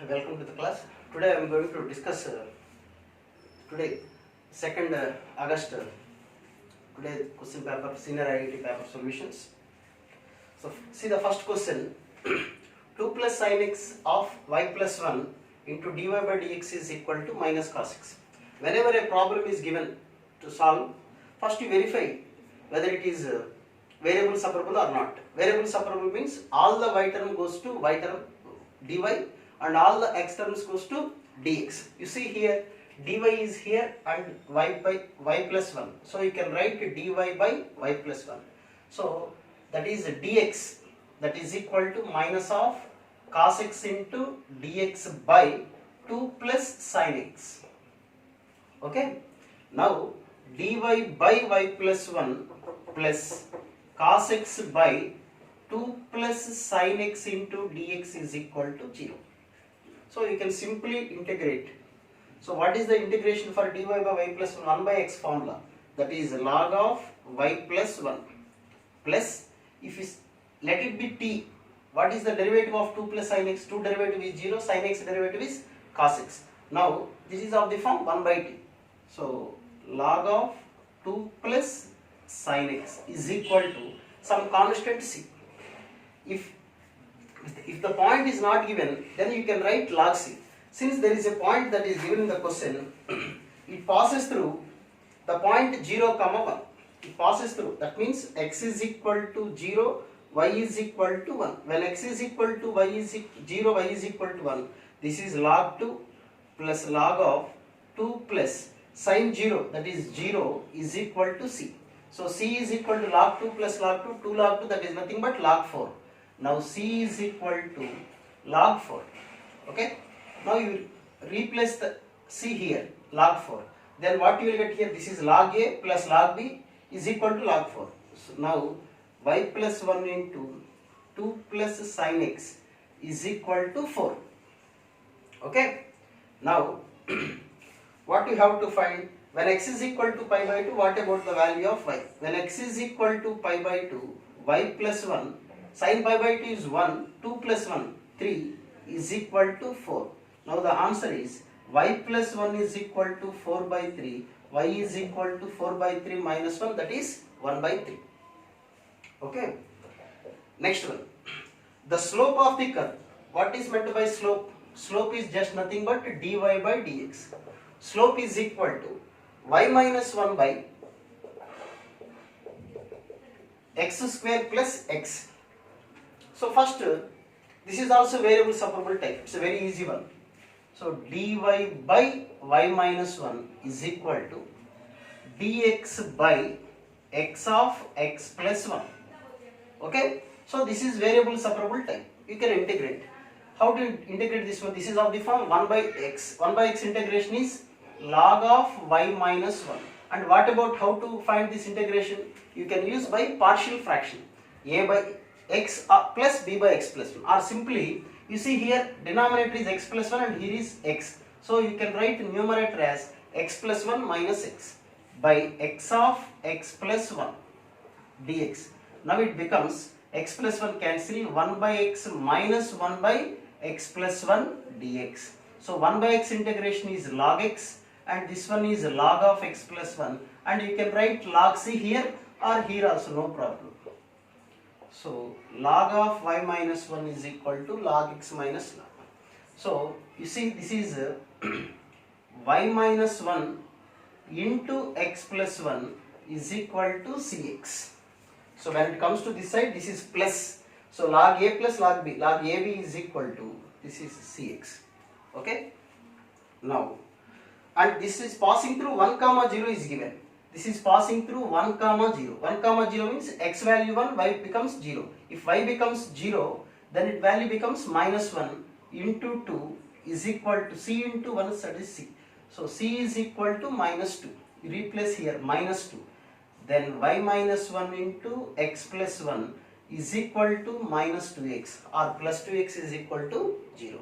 welcome to the class. Today I am going to discuss today 2nd August today question paper senior IIT paper solutions. So see the first question 2 plus sin x of y plus 1 into dy by dx is equal to minus cos x. Whenever a problem is given to solve, first you verify whether it is variable separable or not. Variable separable means all the y term goes to y term dy and all the x terms goes to dx. You see here dy is here and y by y plus 1. So you can write dy by y plus 1. So that is dx, that is equal to minus of cos x into dx by 2 plus sin x. Okay. Now dy by y plus 1 plus cos x by 2 plus sin x into dx is equal to 0. So you can simply integrate. So what is the integration for dy by y plus 1? 1 by x formula, that is log of y plus 1 plus, if you let it be t, what is the derivative of 2 plus sin x? 2 derivative is 0, sin x derivative is cos x. Now this is of the form 1 by t. So log of 2 plus sin x is equal to some constant c. If the point is not given, then you can write log c. Since there is a point that is given in the question, it passes through the point 0, 1. It passes through. That means x is equal to 0, y is equal to 1. When x is equal to 0, y is equal to 1, this is log 2 plus log of 2 plus sin 0, that is 0, is equal to c. So c is equal to log 2 plus log 2, 2 log 2, that is nothing but log 4. Now c is equal to log 4. Okay. Now you replace the c here, log 4. Then what you will get here? This is log a plus log b is equal to log 4. So now y plus 1 into 2 plus sin x is equal to 4. Okay. Now what you have to find? When x is equal to pi by 2, what about the value of y? When x is equal to pi by 2, y plus 1, sin pi by 2 is 1, 2 plus 1, 3 is equal to 4. Now the answer is y plus 1 is equal to 4 by 3, y is equal to 4 by 3 minus 1, that is 1 by 3. Okay. Next one. The slope of the curve. What is meant by slope? Slope is just nothing but dy by dx. Slope is equal to y minus 1 by x square plus x. So first, this is also variable separable type. It's a very easy one. So dy by y minus 1 is equal to dx by x of x plus 1. Okay. So this is variable separable type. You can integrate. How to integrate this one? This is of the form 1 by x. 1 by x integration is log of y minus 1. And what about how to find this integration? You can use by partial fraction. A by x plus b by x plus 1. Or simply, you see here denominator is x plus 1 and here is x. So you can write numerator as x plus 1 minus x by x of x plus 1 dx. Now it becomes x plus 1 cancel, 1 by x minus 1 by x plus 1 dx. So 1 by x integration is log x and this one is log of x plus 1, and you can write log c here or here also, no problem. So log of y minus 1 is equal to log x minus log. So you see this is y minus 1 into x plus 1 is equal to cx. So when it comes to this side, this is plus. So log a plus log b, log ab is equal to, this is cx. Okay. Now, and this is passing through 1 comma 0 is given. This is passing through 1 comma 0. 1 comma 0 means x value 1, y becomes 0. If y becomes 0, then its value becomes minus 1 into 2 is equal to c into 1, that is c. So c is equal to minus 2. You replace here minus 2. Then y minus 1 into x plus 1 is equal to minus 2x or plus 2x is equal to 0.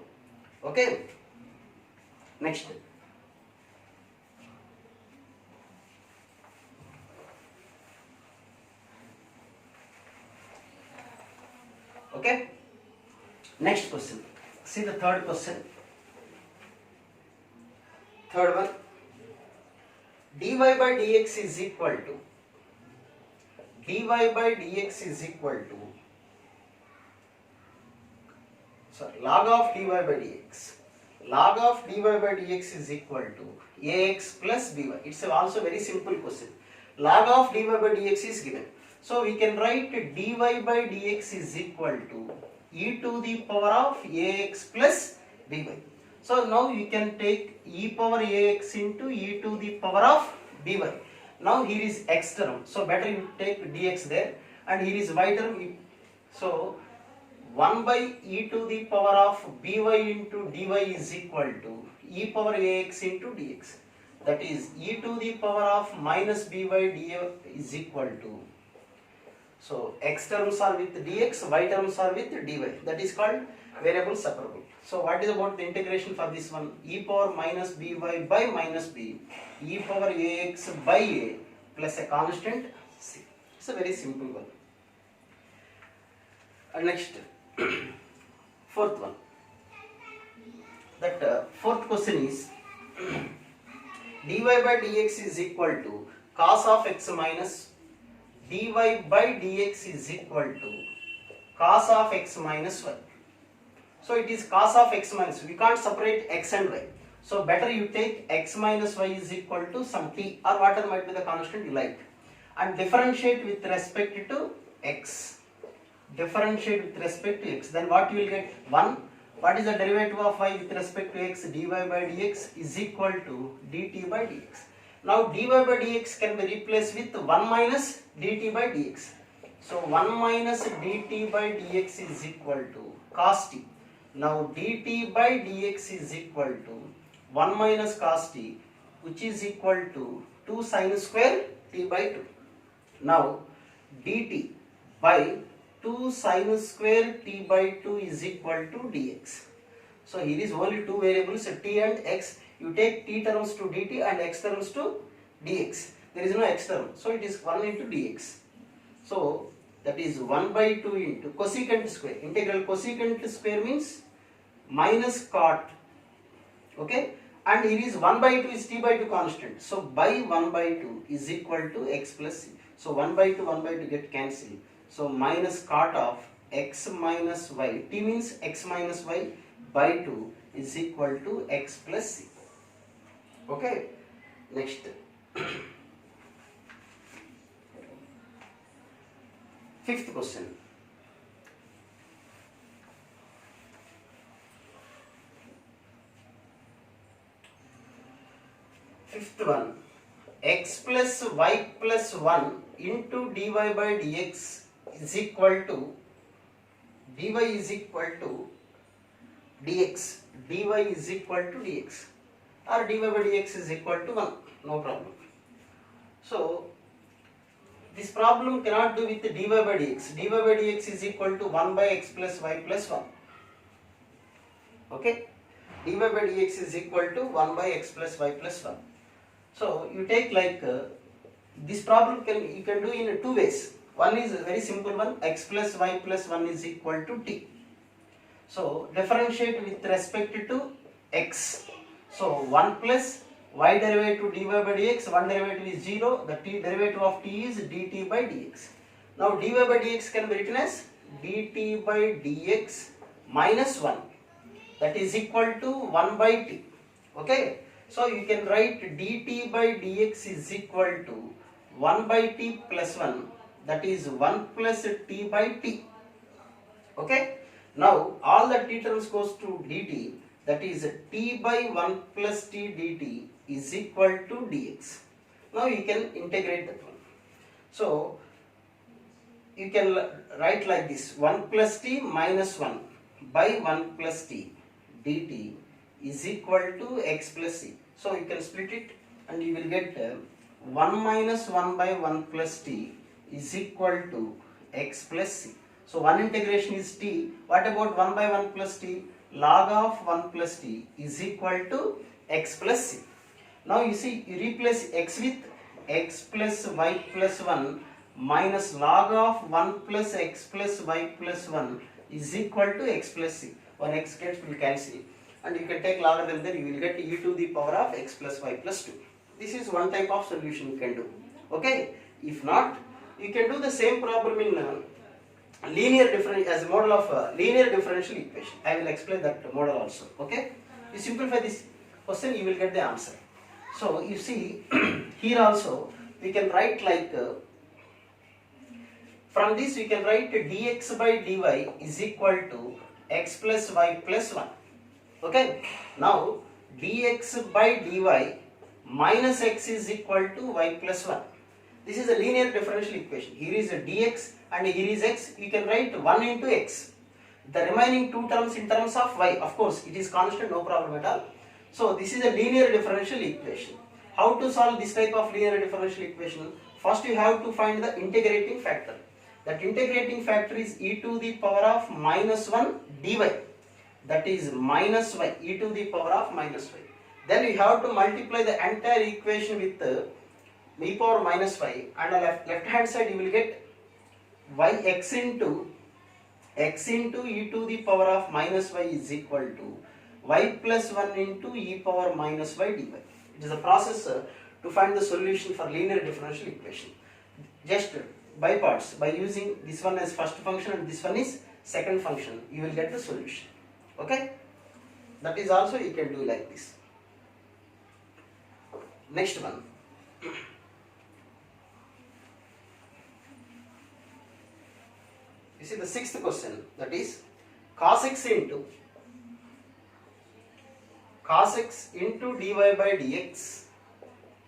Okay. Next. Okay. Next question. See the third question. Third one, dy by dx is equal to log of dy by dx. Log of dy by dx is equal to ax plus by. It's also very simple question. Log of dy by dx is given. So we can write dy by dx is equal to e to the power of ax plus by. So now you can take e power ax into e to the power of by. Now here is x term, so better you take dx there, and here is y term. So 1 by e to the power of by into dy is equal to e power ax into dx. That is e to the power of minus by dy is equal to. So x terms are with dx, y terms are with dy. That is called variable separable. So what is about the integration for this one? E power minus by minus b, e power ax by a plus a constant c. It's a very simple one. And next, fourth one. That fourth question is dy by dx is equal to cos of x minus dy by dx is equal to cos of x minus y. So it is cos of x minus, we can't separate x and y. So better you take x minus y is equal to some t or whatever might be the constant you like, and differentiate with respect to x. Differentiate with respect to x. Then what you will get? 1. What is the derivative of y with respect to x? Dy by dx is equal to dt by dx. Now dy by dx can be replaced with 1 minus dt by dx. So 1 minus dt by dx is equal to cos t. Now dt by dx is equal to 1 minus cos t, which is equal to 2 sin square t by 2. Now dt by 2 sin square t by 2 is equal to dx. So here is only two variables, t and x. You take t terms to dt and x terms to dx. There is no x term, so it is 1 into dx. So that is 1 by 2 into cosecant square. Integral cosecant square means minus cot. Okay, and here is 1 by 2 is t by 2 constant. So by 1 by 2 is equal to x plus c. So 1 by 2 get cancelled. So minus cot of x minus y, t means x minus y, by 2 is equal to x plus c. Okay, next. Fifth question. Fifth one, x plus y plus 1 into dy by dx is equal to dy is equal to dx, dy is equal to dx, or dy by dx is equal to 1, no problem. So this problem cannot do with dy by dx. Dy by dx is equal to 1 by x plus y plus 1. Okay, dy by dx is equal to 1 by x plus y plus 1. So you take like this problem you can do in two ways. One is a very simple one, x plus y plus 1 is equal to t. So differentiate with respect to x. So 1 plus y derivative dy by dx, 1 derivative is 0, the t derivative of t is dt by dx. Now dy by dx can be written as dt by dx minus 1, that is equal to 1 by t. Okay, so you can write dt by dx is equal to 1 by t plus 1, that is 1 plus t by t. Okay, now all the t terms goes to dt, that is t by 1 plus t dt is equal to dx. Now you can integrate that one. So you can write like this, 1 plus t minus 1 by 1 plus t dt is equal to x plus c. So you can split it and you will get 1 minus 1 by 1 plus t is equal to x plus c. So one integration is t. What about 1 by 1 plus t? Log of 1 plus t is equal to x plus c. Now you see, you replace x with x plus y plus 1 minus log of 1 plus x plus y plus 1 is equal to x plus c. One x gets will cancel. and you can take logarithm there, you will get e to the power of x plus y plus 2. This is one type of solution you can do. Okay, if not, you can do the same problem in linear differential as a model of linear differential equation. I will explain that model also. Okay, you simplify this question, you will get the answer. So you see here also we can write like from this we can write dx by dy is equal to x plus y plus 1. Okay, now dx by dy minus x is equal to y plus 1. This is a linear differential equation. Here is a dx and here is x. You can write 1 into x. The remaining two terms in terms of y, of course it is constant, no problem at all. So this is a linear differential equation. How to solve this type of linear differential equation? First you have to find the integrating factor. That integrating factor is e to the power of minus 1 dy. That is minus y, e to the power of minus y. Then you have to multiply the entire equation with e power minus y, and on left hand side you will get yx into e to the power of minus y is equal to y plus 1 into e power minus y dy. It is a process to find the solution for linear differential equation. Just by parts, by using this one as first function and this one is second function, you will get the solution. Okay, that is also you can do like this. Next one. You see the sixth question, that is cos x into dy by dx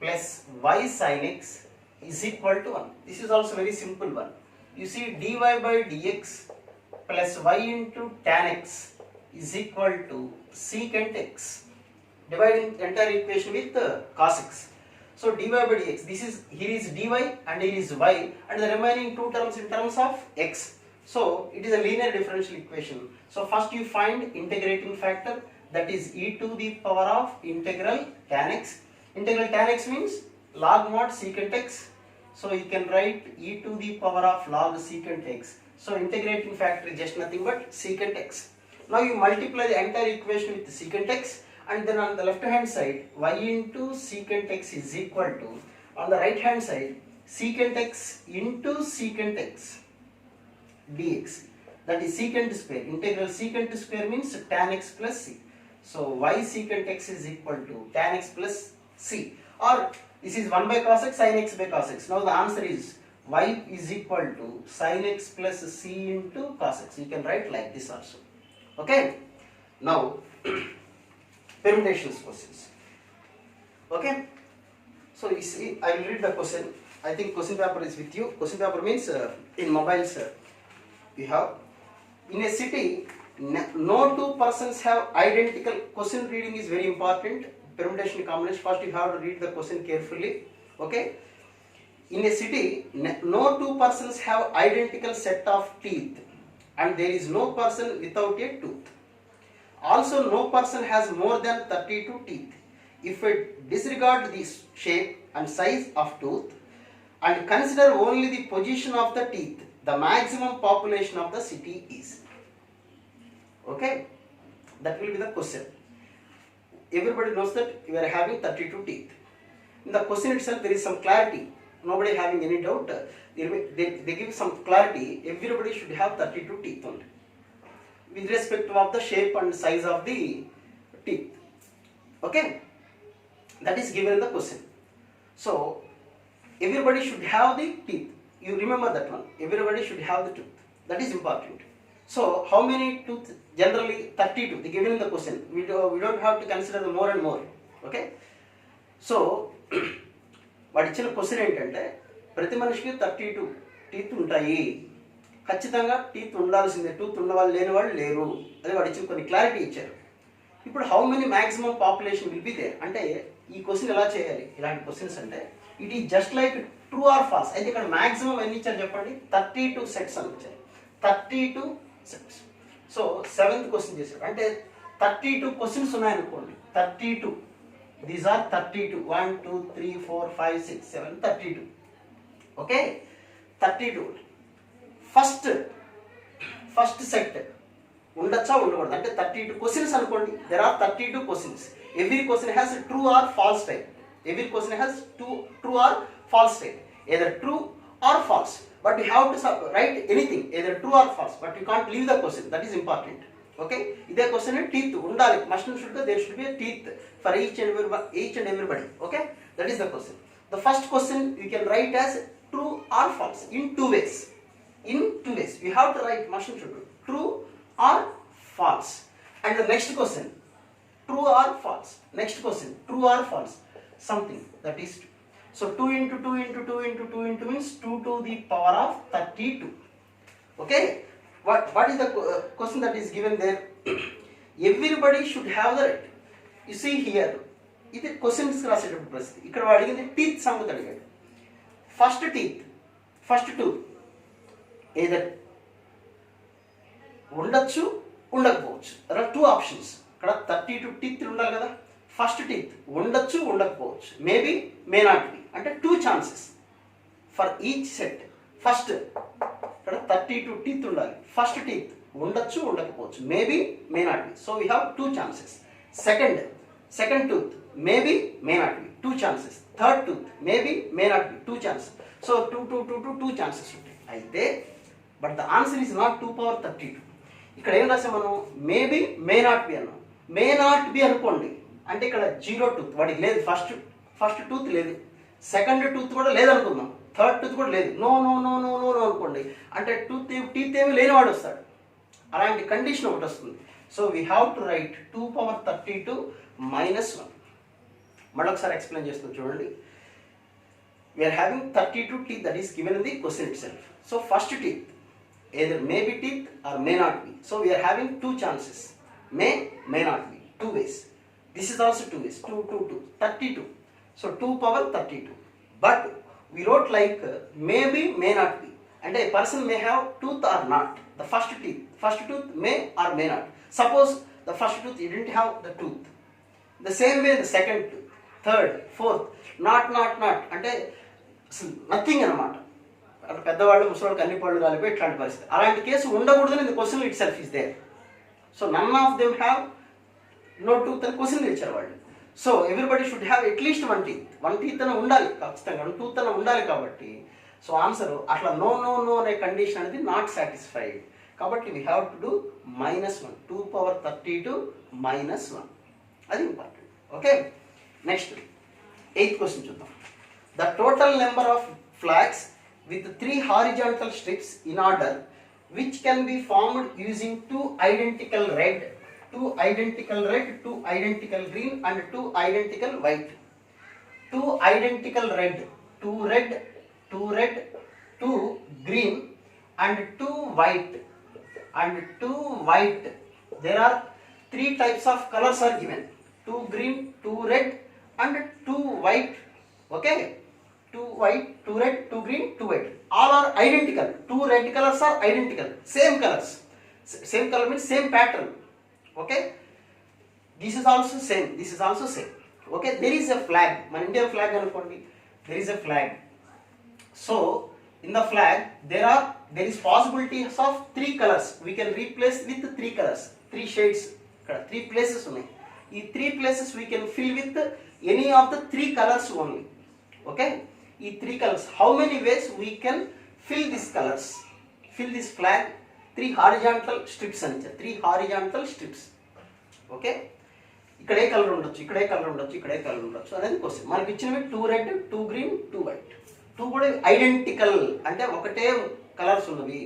plus y sin x is equal to 1. This is also very simple one. You see dy by dx plus y into tan x is equal to secant x. Dividing entire equation with cos x. So dy by dx, this is, here is dy and here is y, and the remaining two terms in terms of x. So it is a linear differential equation. So first you find integrating factor, that is e to the power of integral tan x. Integral tan x means log mod secant x. So you can write e to the power of log secant x. So integrating factor is just nothing but secant x. Now you multiply the entire equation with secant x, and then on the left hand side y into secant x is equal to, on the right hand side, secant x into secant x dx. That is secant square. Integral secant square means tan x plus c. So y secant x is equal to tan x plus c, or this is 1 by cos x sin x by cos x. Now the answer is y is equal to sin x plus c into cos x. You can write like this also. Okay. Now permutations questions. Okay. So you see, I will read the question. I think question paper is with you. Question paper means in mobiles you have. In a city, no two persons have identical. Question reading is very important. Permutation combination. First you have to read the question carefully. Okay. In a city, no two persons have identical set of teeth, and there is no person without a tooth. Also, no person has more than 32 teeth. If we disregard the shape and size of tooth and consider only the position of the teeth, the maximum population of the city is. Okay, that will be the question. Everybody knows that you are having 32 teeth. In the question itself, there is some clarity. Nobody having any doubt. They give some clarity. Everybody should have 32 teeth only, with respect of the shape and size of the teeth. Okay, that is given in the question. So everybody should have the teeth. You remember that one. Everybody should have the tooth. That is important. So how many tooth? Generally 32. They given in the question. We don't have to consider the more and more. Okay. So వాడు ఇచ్చిన question ఏంటంటే ప్రతి మనిషికి 32 teeth ఉంటాయి, ఖచ్చితంగా teeth ఉండాల్సిందే, tooth ఉన్నవాళ్ళు లేని వాళ్ళు లేరు, అదే వాడు ఇచ్చిన కొన్ని క్లారిటీ ఇచ్చారు. ఇప్పుడు how many maximum population will be there అంటే ఈ క్వశ్చన్ ఎలా చేయాలి? ఇలాంటి క్వశ్చన్స్ అంటే it is just like true or false. అయితే ఇక్కడ మ్యాక్సిమం ఎన్ని ఇచ్చారు చెప్పండి? 32 సెట్స్ అని ఇచ్చారు. 32 సెట్స్. సో 7th క్వశ్చన్ చేశారు అంటే 32 క్వశ్చన్స్ ఉన్నాయనుకోండి. 32, these are 32, 1 2 3 4 5 6 7 32. Okay, 32. First set ఉండొచ్చా ఉండకూడదు అంటే 32 క్వశ్చన్స్ అనుకోండి. There are 32 questions. Every question has true or false type. Every question has true or false type, either true or false. But you have to write anything, either true or false. But you can't leave the question. That is important. Okay? This question is teeth. Undali. Must and should be, there should be a teeth for each and everybody. Okay? That is the question. The first question you can write as true or false in two ways. In two ways. You have to write must and should be true or false. And the next question, true or false. Next question, true or false. Something that is 2. So 2 into 2 into 2 into 2 into means 2 to the power of 32. Okay? What is the question that is given there? Everybody should have the right. You see here, ఇది questions రాసేటప్పుడు పరిస్థితి. ఇక్కడ అడిగింది teeth సంగతి అడిగాడు. First teeth, first tooth either ఉండొచ్చు ఉండకపోవచ్చు. There are 2 options. ఇక్కడ 32 టీత్ ఉండాలి కదా. ఫస్ట్ టీత్ ఉండొచ్చు ఉండకపోవచ్చు, మేబీ మే నాట్ బి అంటే 2 chances for each set. First ఇక్కడ 32 టీత్ ఉండాలి. ఫస్ట్ టీత్ ఉండొచ్చు ఉండకపోవచ్చు, maybe may not be. So we have 2 chances. Second tooth maybe may not be, 2 chances. Third tooth maybe may not be, 2 chances. So 2 chances ఉంటాయి. అయితే but the answer is not 2 power 32. ఇక్కడ ఏం రాసాం మనం? Maybe may not be అన్నాం. May not be అనుకోండి అంటే ఇక్కడ 0 టూత్ వాడికి లేదు. ఫస్ట్ టూత్ లేదు, సెకండ్ టూత్ కూడా లేదనుకుందాం, థర్డ్ టూత్ కూడా లేదు. No no no no no no అనుకోండి అంటే టీత్ ఏమి లేనివాడు వస్తాడు. అలాంటి కండిషన్ ఒకటి వస్తుంది. So we have to write 2 power 32 - 1. మళ్ళొకసారి ఎక్స్ప్లెయిన్ చేస్తున్నాం చూడండి. We are having 32 teeth that is given in the question itself. So first teeth either may be teeth or may not be. So we are having 2 chances, may not be, 2 ways. This is also 2 ways, 2, 32. So 2 power 32. But we wrote like maybe may not be. And a person may have tooth or not. The first tooth may or may not. Suppose the first tooth you didn't have the tooth. The same way the second tooth, third, fourth, not. అంటే nothing అనమాట. అంటే పెద్దవాళ్ళు ముసలివాళ్ళకి అన్ని పళ్ళు రాలిపోయి ఇట్లాంటి పరిస్థితి. అలాంటి case ఉండకూడదని the question itself is there. So none of them have no tooth అని క్వశ్చన్ ఇచ్చారు వాళ్ళు. So everybody should have at least 1 teeth. 1 teeth అని ఉండాలి ఖచ్చితంగా, 1 tooth అని ఉండాలి. కాబట్టి సో ఆన్సర్ అట్లా నో అనే కండిషన్ అనేది నాట్ సాటిస్ఫైడ్. కాబట్టి we have to do -1. 2 power 32 - 1. అది important. Okay, next 8th question చూద్దాం. The total number of flags with 3 horizontal strips in order which can be formed using 2 identical red, 2 identical green and 2 identical white. 2 identical red, 2 red, 2 green and 2 white. There are 3 types of colors are given. 2 green, 2 red and 2 white. Okay, 2 white, 2 red, 2 green, 2 white. All are identical. 2 red colors are identical. Same colors. Same color means same pattern. Okay. This is also same. This is also same. Okay. There is a flag. Man Indian flag anukondi. There is a flag. So in the flag there is possibilities of 3 colors. We can replace with 3 colors. 3 shades. 3 places unnai. Ee 3 places we can fill with any of the 3 colors only. Okay. ఈ 3 colors, how many ways we can fill these colors, fill this flag? 3 horizontal strips అని ఇచ్చారు. 3 horizontal strips. Okay, ఇక్కడ ఏ colour ఉండొచ్చు, ఇక్కడ ఏ colour ఉండొచ్చు, ఇక్కడ ఏ colour ఉండొచ్చు అనేది క్వశ్చన్. మనకి ఇచ్చినవి 2 రెడ్, 2 గ్రీన్, 2 వైట్. 2 కూడా ఐడెంటికల్ అంటే ఒకటే కలర్స్ ఉన్నవి,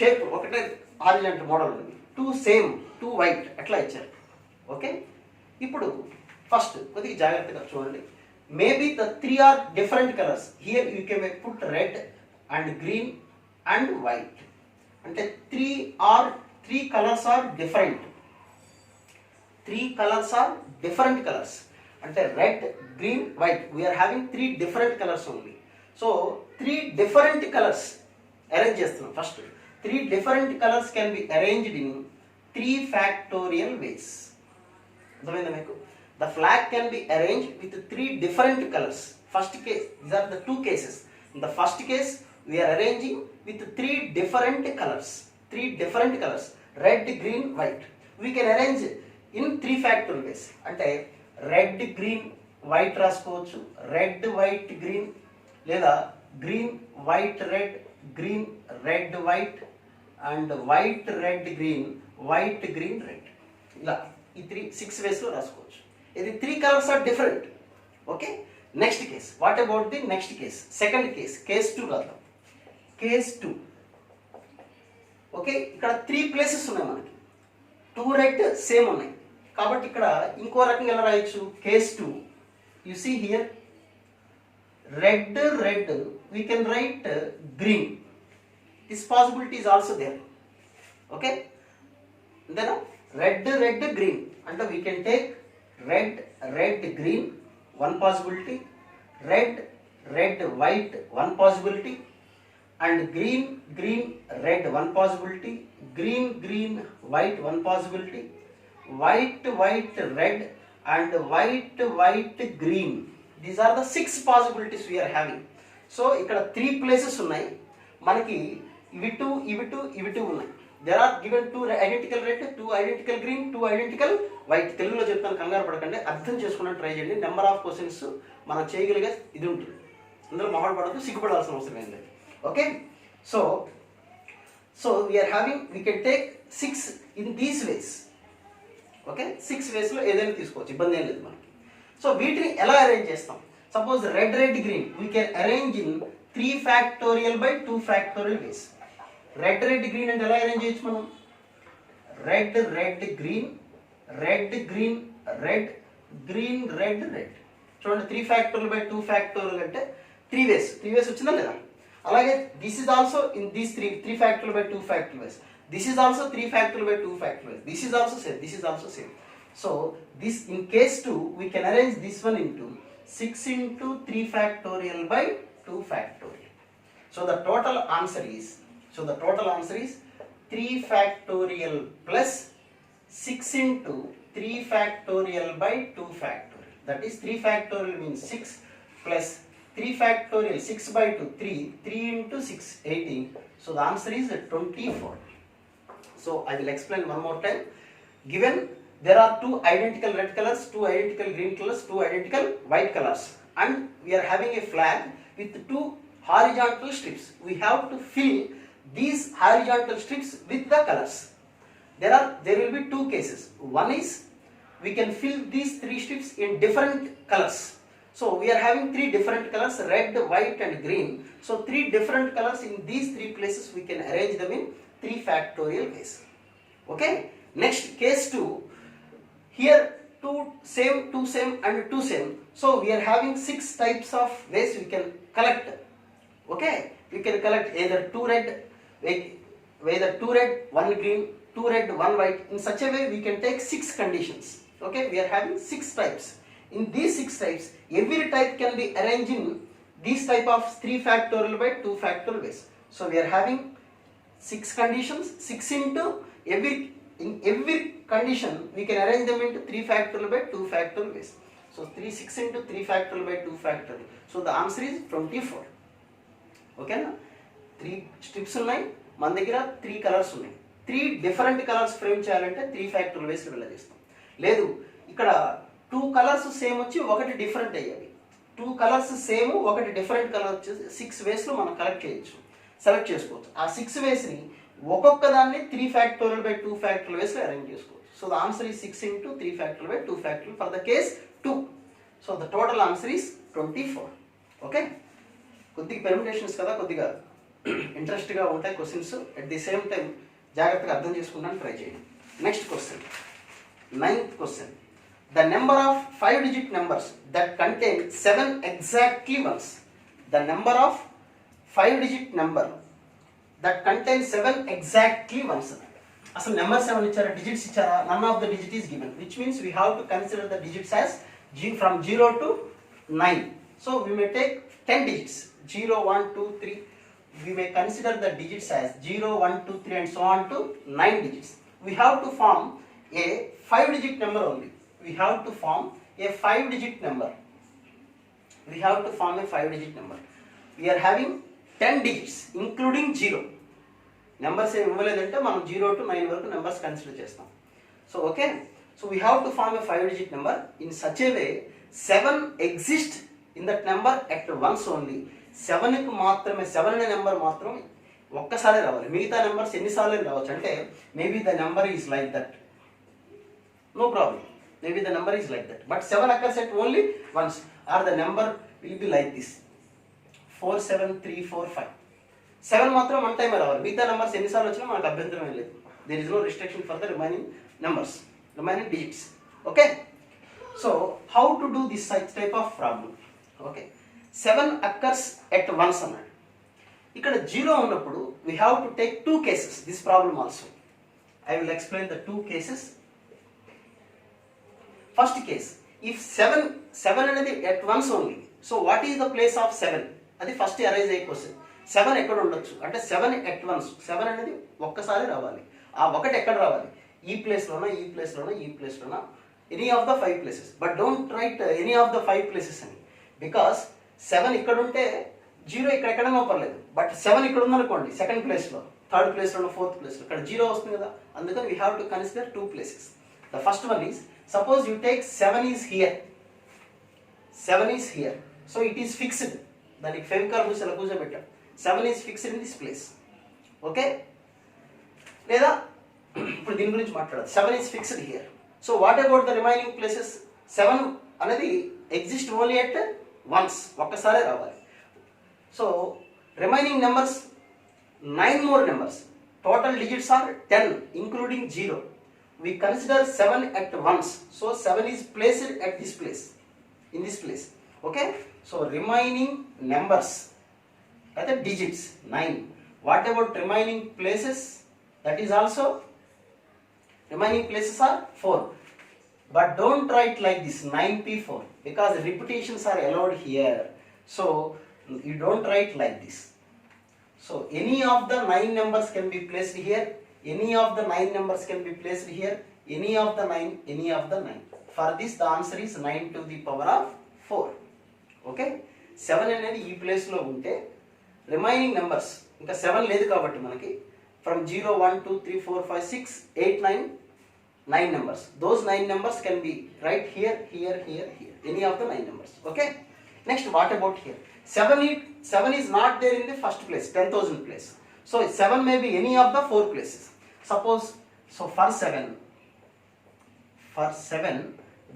షేప్ ఒకటే హారిజాంటల్ మోడల్ ఉన్నవి. 2 సేమ్, 2 వైట్ అట్లా ఇచ్చారు. ఓకే, ఇప్పుడు ఫస్ట్ కొద్దిగా జాగ్రత్తగా చూడండి. Maybe the 3 are different colors. Here you can put red and green and white. అంటే 3 colors are different. 3 colors are different colors. అంటే red, green, white. We are having 3 different colors only. So 3 different colors arrange చేస్తున్నాం. First 3 different colors can be arranged in 3 factorial ways. అర్థమైందా మీకు? The flag can be arranged with 3 different colors. First case, these are the 2 cases. In the first case, we are arranging with 3 different colors. 3 different colors. Red green white. We can arrange in 3 factorial ways. అంటే red green white రాసుకోవచ్చు, red white green, లేదా green white red, green red white, and white red green, white green red. ఇలా ఈ 6 వేస్లో రాసుకోవచ్చు. ఇది 3 colours are different. Okay, next case. What about the next case? Second case, case 2 రాద్దాం. Case 2. Okay, ఇక్కడ 3 places ఉన్నాయి మనకి, 2 రెడ్ సేమ్ ఉన్నాయి. కాబట్టి ఇక్కడ ఇంకో రకంగా ఎలా రాయొచ్చు? Case 2, you see here red red, we can write green. This possibility is also there. Okay, then red red green, and we can take red red green, one possibility, red red white, one possibility, and green green red, one possibility, green green white, one possibility, white white red, and white white green. These are the 6 possibilities we are having. So ఇక్కడ 3 places ఉన్నాయి మనకి. ఇవి 2 ఇవి 2 ఇవి 2 ఉన్నాయి. There are given 2 identical red, 2 identical green, 2 identical white. తెలుగులో చెప్తాను, కంగారు పడకండి, అర్థం చేసుకుని ట్రై చేయండి. నెంబర్ ఆఫ్ క్వశ్చన్స్ మనం చేయగలిగే ఇది ఉంటుంది, అందులో మొహం పడద్దు, సిగ్గుపడాల్సిన అవసరం ఏం లేదు. Okay, so we are having, we can take 6 in these ways. Okay, 6 వేస్లో ఏదైనా తీసుకోవచ్చు, ఇబ్బంది ఏం లేదు మనకి. సో వీటిని ఎలా అరేంజ్ చేస్తాం? Suppose red red green, we can arrange in 3 factorial by 2 factorial ways. Red red green అంటే ఎలా అరేంజ్ చేయొచ్చు మనం? Red red green, red green red, green red red. చూడండి, 3 ఫ్యాక్టోరియల్ బై 2 ఫ్యాక్టోరియల్ అంటే 3 వేస్ వచ్చిందా లేదా? అలాగే this is also in these 3 factorial by 2 factorial ways. This is also 3 factorial by 2 factorial ways. This is also same, this is also same. So this in case 2 we can arrange this one into 6 into 3 factorial by 2 factorial. So the total answer is 3 factorial plus 6 into 3 factorial by 2 factorial. That is 3 factorial means 6 plus 3 factorial, 6 by 2 3 into 6 18. So the answer is 24. So I will explain one more time. Given there are 2 identical red colors, 2 identical green colors, 2 identical white colors, and we are having a flag with 2 horizontal strips. We have to fill these horizontal strips with the colors. There will be 2 cases. One is we can fill these 3 strips in different colors. So we are having 3 different colors, red, white and green. So 3 different colors in these 3 places we can arrange them in 3 factorial ways. Okay, next case 2. Here 2 same and 2 same. So we are having 6 types of ways we can collect. Okay, we can collect either 2 red, 1 green, 2 red, 1 white. In such a way we can take 6 conditions. Okay, we are having 6 types. In these 6 types, every type can be arranged in these type of 3 factorial by 2 factorial ways. So we are having 6 conditions, 6 into in every condition we can arrange them into 3 factorial by 2 factorial ways. So 6 into 3 factorial by 2 factorial. So the answer is 24. Okay na? 3 strips ఉన్నాయి మన దగ్గర, 3 colours ఉన్నాయి. 3 different colours frame చేయాలంటే 3 factorial వేస్ వెళ్ళ చేస్తాం. లేదు, ఇక్కడ 2 colours same వచ్చి ఒకటి డిఫరెంట్ అయ్యాలి. 2 కలర్స్ సేమ్ ఒకటి డిఫరెంట్ కలర్ వచ్చేసి 6 వేస్లో మనం సెలెక్ట్ చేసుకోవచ్చు. ఆ 6 వేస్ని ఒక్కొక్క దాన్ని 3 ఫ్యాక్టోరియల్ బై 2 ఫ్యాక్టోరియల్ వేస్లో అరేంజ్ చేసుకోవచ్చు. So the answer is 6 into 3 factorial by 2 factorial for the case 2. So the total answer is 24. Okay, కొద్దిగా పెర్మిటేషన్స్ కదా, కొద్దిగా ఇంట్రెస్ట్గా ఉంటాయి questions. At the same time జాగ్రత్తగా అర్థం చేసుకుంటానికి ట్రై చేయండి. Next question, 9th question. The number of 5-digit numbers that contain 7 exactly ones. The number of 5-digit number that contains 7 exactly ones. అసలు number 7 ఇచ్చారా, డిజిట్స్ ఇచ్చారా? None of the digit is given, which means we have to consider the digits as from 0 to 9. So we may take 10 digits, 0, 1, 2, 3. We may consider the digits as 0, 1, 2, 3 and so on to 9 digits. We have to form a 5-digit number only. We have to form a 5-digit number. We are having 10 digits including 0. Numbers ఏమి ఇవ్వలేదంటే మనం 0 to 9 వరకు numbers consider చేస్తాం. So okay, so we have to form a 5-digit number in such a way 7 exist in that number at once only. 7కి మాత్రమే 7 అనే number మాత్రం ఒక్కసారి రావాలి. మిగతా నెంబర్స్ ఎన్నిసార్లు రావచ్చు అంటే maybe the number is like that, no problem, maybe the number is like that, but 7 occurs at only once, or the number will be like this 4 7 3 4 5. 7 మాత్రం వన్ టైం రావాలి. మిగతా నెంబర్స్ ఎన్నిసార్లు వచ్చినా మనకు అభ్యంతరం లేదు. There is no restriction for the remaining numbers, remaining digits. Okay, so how to do this type of problem. Okay, 7 occurs at once అన్నాడు. ఇక్కడ 0 ఉన్నప్పుడు we have to take 2 cases this problem also. I will explain the 2 cases. First case, if 7 అనేది at once only, so what is the place of 7? అది first arise అయ్యే question. 7 ఎక్కడ ఉండొచ్చు అంటే 7 at once, 7 అనేది ఒక్కసారి రావాలి. ఆ ఒకటి ఎక్కడ రావాలి? ఈ ప్లేస్లోనా, ఈ ప్లేస్లోనా, ఈ ప్లేస్లోనా, any of the 5 places. But don't write any of the 5 places అని, బికాస్ 7 ఇక్కడ ఉంటే 0 ఇక్కడ ఎక్కడైనా పర్లేదు. బట్ 7 ఇక్కడ ఉందనుకోండి, సెకండ్ ప్లేస్లో, థర్డ్ ప్లేస్లో, ఫోర్త్ ప్లేస్లో, ఇక్కడ 0 వస్తుంది కదా. అందుకని we have to consider 2 places. The first one is, suppose you take 7 is here, 7 is here, so it is fixed. దానికి ఫెవికాల్ పూసి అలా కూర్చోబెట్టాం. 7 is fixed in this place. Okay, లేదా ఇప్పుడు దీని గురించి మాట్లాడాలి. 7 is fixed here. So what about the remaining places? 7 అనేది exist only at once, ఒక్కసారే రావాలి. So remaining numbers 9 more numbers, total digits are 10 including 0. We consider 7 at once, so 7 is placed at this place, in this place. Okay, so remaining numbers are the digits 9. What about remaining places? That is also remaining places are 4. But don't write like this 9p4 because repetitions are allowed here, so you don't write like this. So any of the 9 numbers can be placed here, any of the 9 numbers can be placed here, any of the 9, any of the 9. For this the answer is 9 to the power of 4. Okay, 7 అనేది ఈ ప్లేస్లో ఉంటే remaining numbers ఇంకా 7 లేదు కాబట్టి మనకి from 0 1 2 3 4 5 6 8 9 9 numbers. Those 9 numbers can be right here, here, here, here, any of the 9 numbers. Okay, next what about here? 7 is not there in the first place, 10,000 place. So 7 may be any of the 4 places. Suppose, so for 7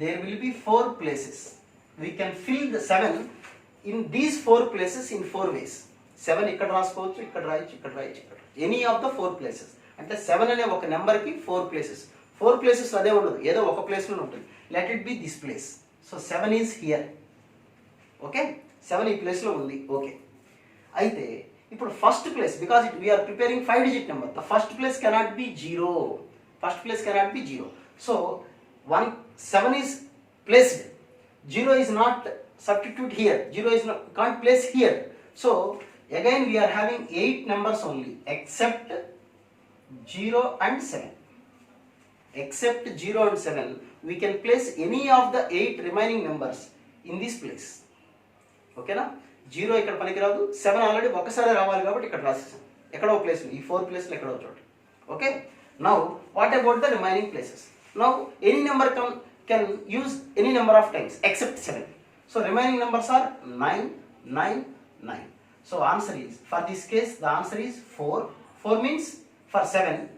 there will be 4 places. We can fill the 7 in these 4 places in 4 ways. 7 ఇక్కడ రాసుకోవచ్చు, ఇక్కడ రాయొచ్చు, ఇక్కడ రాయొచ్చు, ఇక్కడ any of the 4 places. అంటే 7 అనే ఒక నెంబర్కి 4 places. 4 places అదే ఉండదు, ఏదో ఒక ప్లేస్లో ఉంటుంది. Let it be this place. So 7 is here. Okay, 7 ఈ ప్లేస్లో ఉంది. ఓకే, అయితే ఇప్పుడు first place, because we are preparing 5-digit number, the first place cannot be 0. First place cannot be 0. So 7 is placed, 0 is not substitute here, 0 is not, can't place here. So again we are having 8 numbers only except 0 and 7. Except 0 and 7 we can place any of the 8 remaining numbers in this place. ఓకేనా, 0 ఇక్కడ పనికిరాదు, 7 already ఒకసారి రావాలి కాబట్టి ఇక్కడ రాసేసాం. ఎక్కడో ప్లేస్లో, ఈ 4 ప్లేస్లో ఎక్కడో చోట. Okay, now what about the remaining places? Now any number can use any number of times except 7. So remaining numbers are 9, 9, 9. So answer is, for this case the answer is 4. 4 means for 7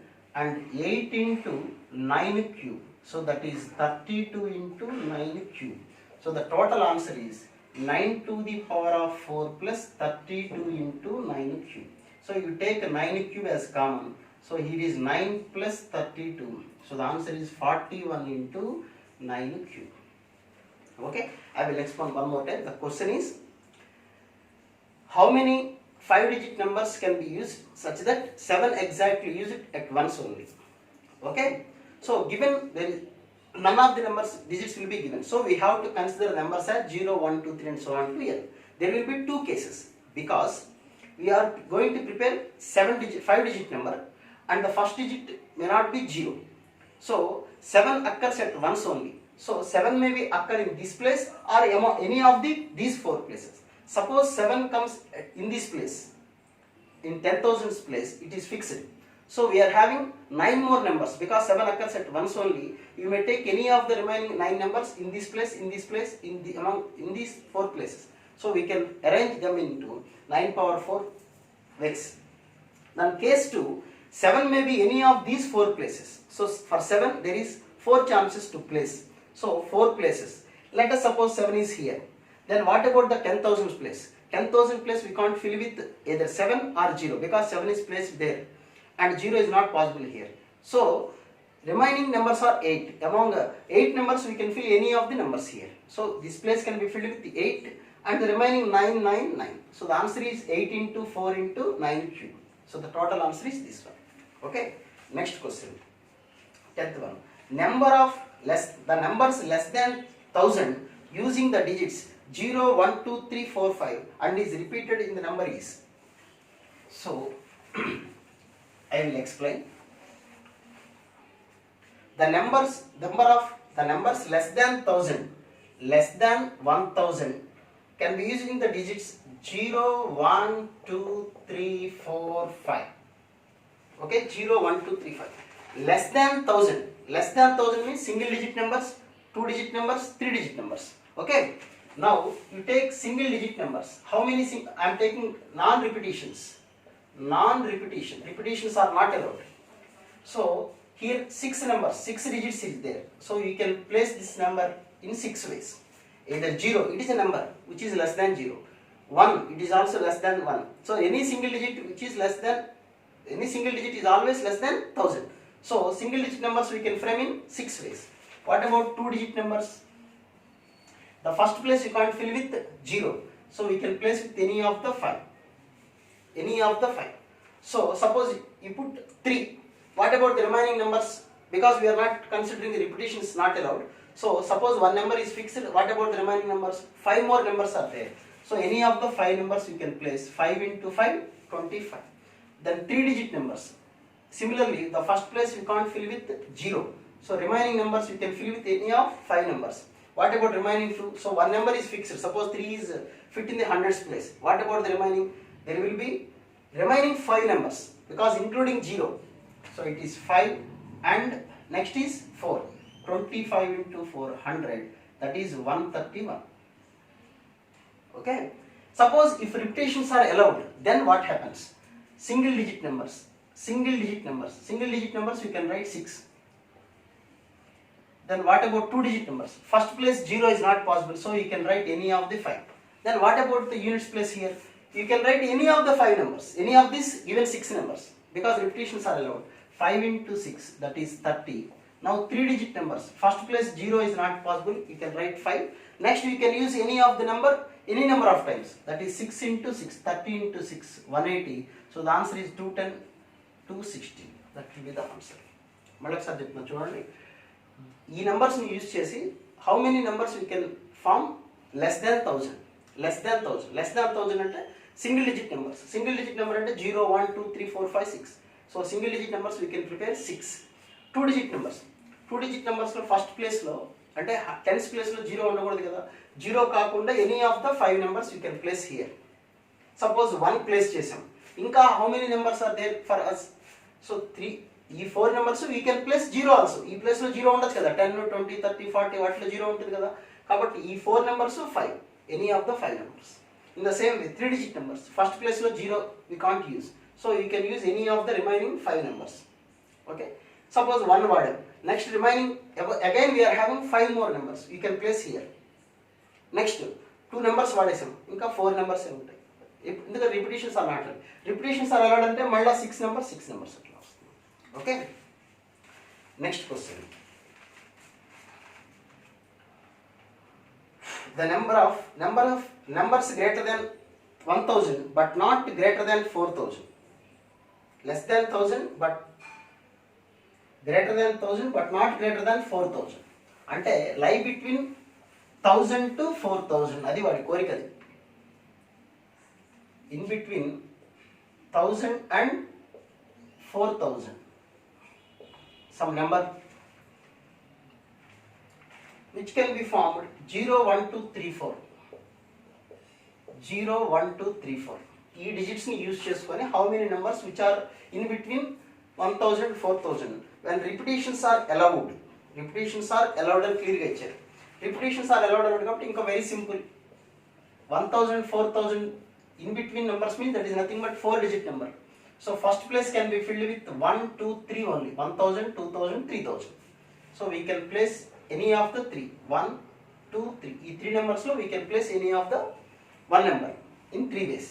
and 8 into 9 cube. So that is 32 into 9 cube. So the total answer is 9 to the power of 4 plus 32 into 9 cube. So you take 9 cube as common. So here is 9 plus 32. So the answer is 41 into 9 cube. Okay, I will explain one more time. The question is, how many 5-digit numbers can be used such that 7 exactly use it at once only? Okay, so given there is none of the numbers digits will be given, so we have to consider numbers as 0 1 2 3 and so on to n. There will be 2 cases because we are going to prepare 5-digit number and the first digit may not be 0. So 7 occurs at once only. So 7 may be occur in this place or any of these 4 places. Suppose 7 comes in this place, in 10,000's place, it is fixed. So we are having 9 more numbers because 7 occurs at once only. You may take any of the remaining 9 numbers in this place, in this place, in these 4 places. So we can arrange them into 9 power 4 ways. Then case 2, 7 may be any of these 4 places. So for 7 there is 4 chances to place. So 4 places. Let us suppose 7 is here. Then what about the 10,000 place? 10,000 place we can't fill with either 7 or 0 because 7 is placed there and 0 is not possible here. So remaining numbers are 8. Among 8 numbers we can fill any of the numbers here. So this place can be filled with 8 and the remaining 9, 9, 9. So the answer is 8 into 4 into 9 cube. So the total answer is this one. Okay. Next question. 10th one. The numbers less than 1000 using the digits 0, 1, 2, 3, 4, 5 and is repeated in the number is. So I will explain. The numbers less than 1000 can be using the digits 0, 1, 2, 3, 4, 5. Okay, 0, 1, 2, 3, 5. Less than 1000. Less than 1000 means single digit numbers, 2 digit numbers, 3 digit numbers. Okay. Now you take single digit numbers. How many? I am taking non-repetitions. Repetitions are not allowed. So here 6 numbers, 6 digits is there. So you can place this number in 6 ways. Either 0, it is a number which is less than 0. 1, it is also less than 1. So any single digit which is less than, any single digit is always less than 1000. So single digit numbers we can frame in 6 ways. What about 2 digit numbers? The first place you can't fill with 0. So we can place with any of the 5. So suppose you put 3. What about the remaining numbers? Because we are not considering the repetition is not allowed. So suppose one number is fixed. What about the remaining numbers? 5 more numbers are there. So any of the 5 numbers you can place. 5 into 5, 25. Then 3 digit numbers. Similarly, the first place you can't fill with 0. So remaining numbers you can fill with any of 5 numbers. What about remaining 2? So one number is fixed. Suppose 3 is fit in the hundreds place. What about the remaining? There will be remaining 5 numbers because including 0. So it is 5 and next is 4. 25 into 400, that is 131. Okay. Suppose if repetitions are allowed, then what happens? Single digit numbers you can write 6. Then what about 2 digit numbers? First place 0 is not possible, so you can write any of the 5. Then what about the units place here? You can write any of the 5 numbers, any of these even 6 numbers because repetitions are allowed. 5 into 6, that is 30. Now 3 digit numbers, first place 0 is not possible, you can write 5. Next you can use any of the number, any number of times, that is 6 into 6, 30 into 6, 180. So the answer is 210, 260. That will be the answer. Malaksa cheptuna chudandi. Ee numbers ni use chesi how many numbers we can form less than 1000. Less than 1000 ante single digit numbers. Single digit number ante 0, 1, 2, 3, 4, 5, 6. So single digit numbers we can prepare 6. 2 digit numbers. 2 digit numbers lo first place lo ante tens place lo 0 ఉండకూడదు కదా. 0 కాకుండా any of the 5 numbers you can place here. Suppose 1 place చేసాం. ఇంకా how many numbers are there for us? So 3. ఈ 4 numbers we can place 0 also. ఈ place లో 0 ఉండొచ్చు కదా. 10, 20, 30, 40 వాటిలో 0 ఉంటుంది కదా. కాబట్టి ఈ 4 numbers 5. Any of the 5 numbers. In the same way 3 digit numbers. First place లో 0 we can't use. So you can use any of the remaining 5 numbers. Okay. Suppose 1 వాడాం. Next remaining again we are having 5 more numbers. You can place here. Next 2 numbers వాడేసాం. ఇంకా 4 numbers ఉంటాయి. ఎందుకంటే repetitions are not allowed. Repetitions are allowed అంటే మళ్ళీ 6 numbers అట్లా వస్తుంది. Okay. Next question. The number of numbers greater than 1000 but not greater than 4000. Less than 1000 but greater than 1000 but not greater than 4000. అంటే lie between 1000 to 4000. అది వాడి కోరికది. In between 1000 and 4000. Some number which can be formed 0, 1, 2, 3, 4. 0, 1, 2, 3, 4. ఈ digits ని use చేసుకొని how many numbers which are in between 1000, 4000. When repetitions are allowed అని క్లియర్గా ఇచ్చారు. Repetitions are allowed అన్నట్టు కాబట్టి ఇంకా very simple. 1000, 4000 in between numbers means that is nothing but 4-digit number. So first place can be filled with 1, 2, 3 only. 1000, 2000, 3000. So we can place any of the 3. 1, 2, 3. ఈ 3 numbers లో we can place any of the one number in 3 ways.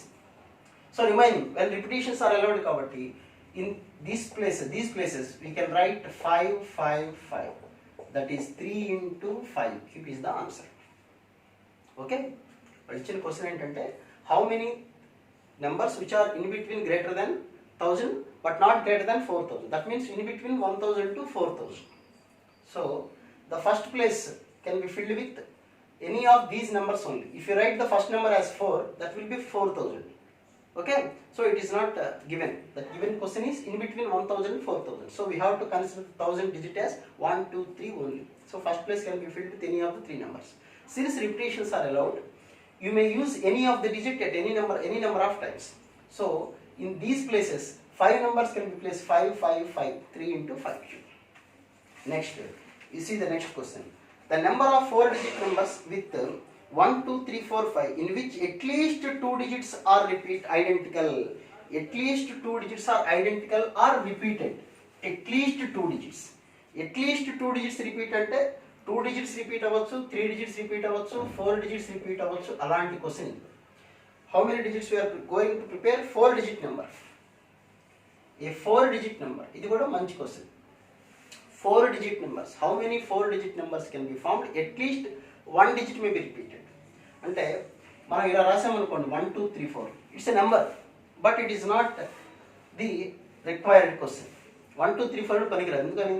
So remaining when repetitions are allowed కాబట్టి in these places we can write 5, 5, 5. That is 3 into 5 cube is the answer. Okay? ఇచ్చిన question ఏంటంటే how many numbers which are in between greater than 1000 but not greater than 4000. That means in between 1000 to 4000. So the first place can be filled with any of these numbers only. If you write the first number as 4, that will be 4000. Okay, so it is not given. The given question is in between 1000 and 4000. So we have to consider 1000 digit as 1, 2, 3 only. So first place can be filled with any of the 3 numbers. Since repetitions are allowed, you may use any of the digit at any number of times. So in these places 5 numbers can be placed 5, 5, 5, 3 into 5 cube. Next, you see the next question. The number of 4-digit numbers with 1, 2, 3, 4, 5 in which at least 2 digits are identical. At least 2 digits are identical or repeated. At least 2 digits. At least 2 digits repeat అంటే 2 digits repeat అవ్వచ్చు, 3 digits repeat అవ్వచ్చు, 4 digits repeat అవ్వచ్చు. అలాంటి question. How many digits we are going to prepare? 4-digit number. A 4-digit number. ఇది కూడా మంచి question. 4-digit numbers. How many 4-digit numbers can be formed? At least 1 digit may be repeated. అంటే మనం ఇలా రాసామనుకోండి 1, 2, 3, 4. It's a number but it is not the required question. 1, 2, 3, 4 పనికిరాదు. ఎందుకని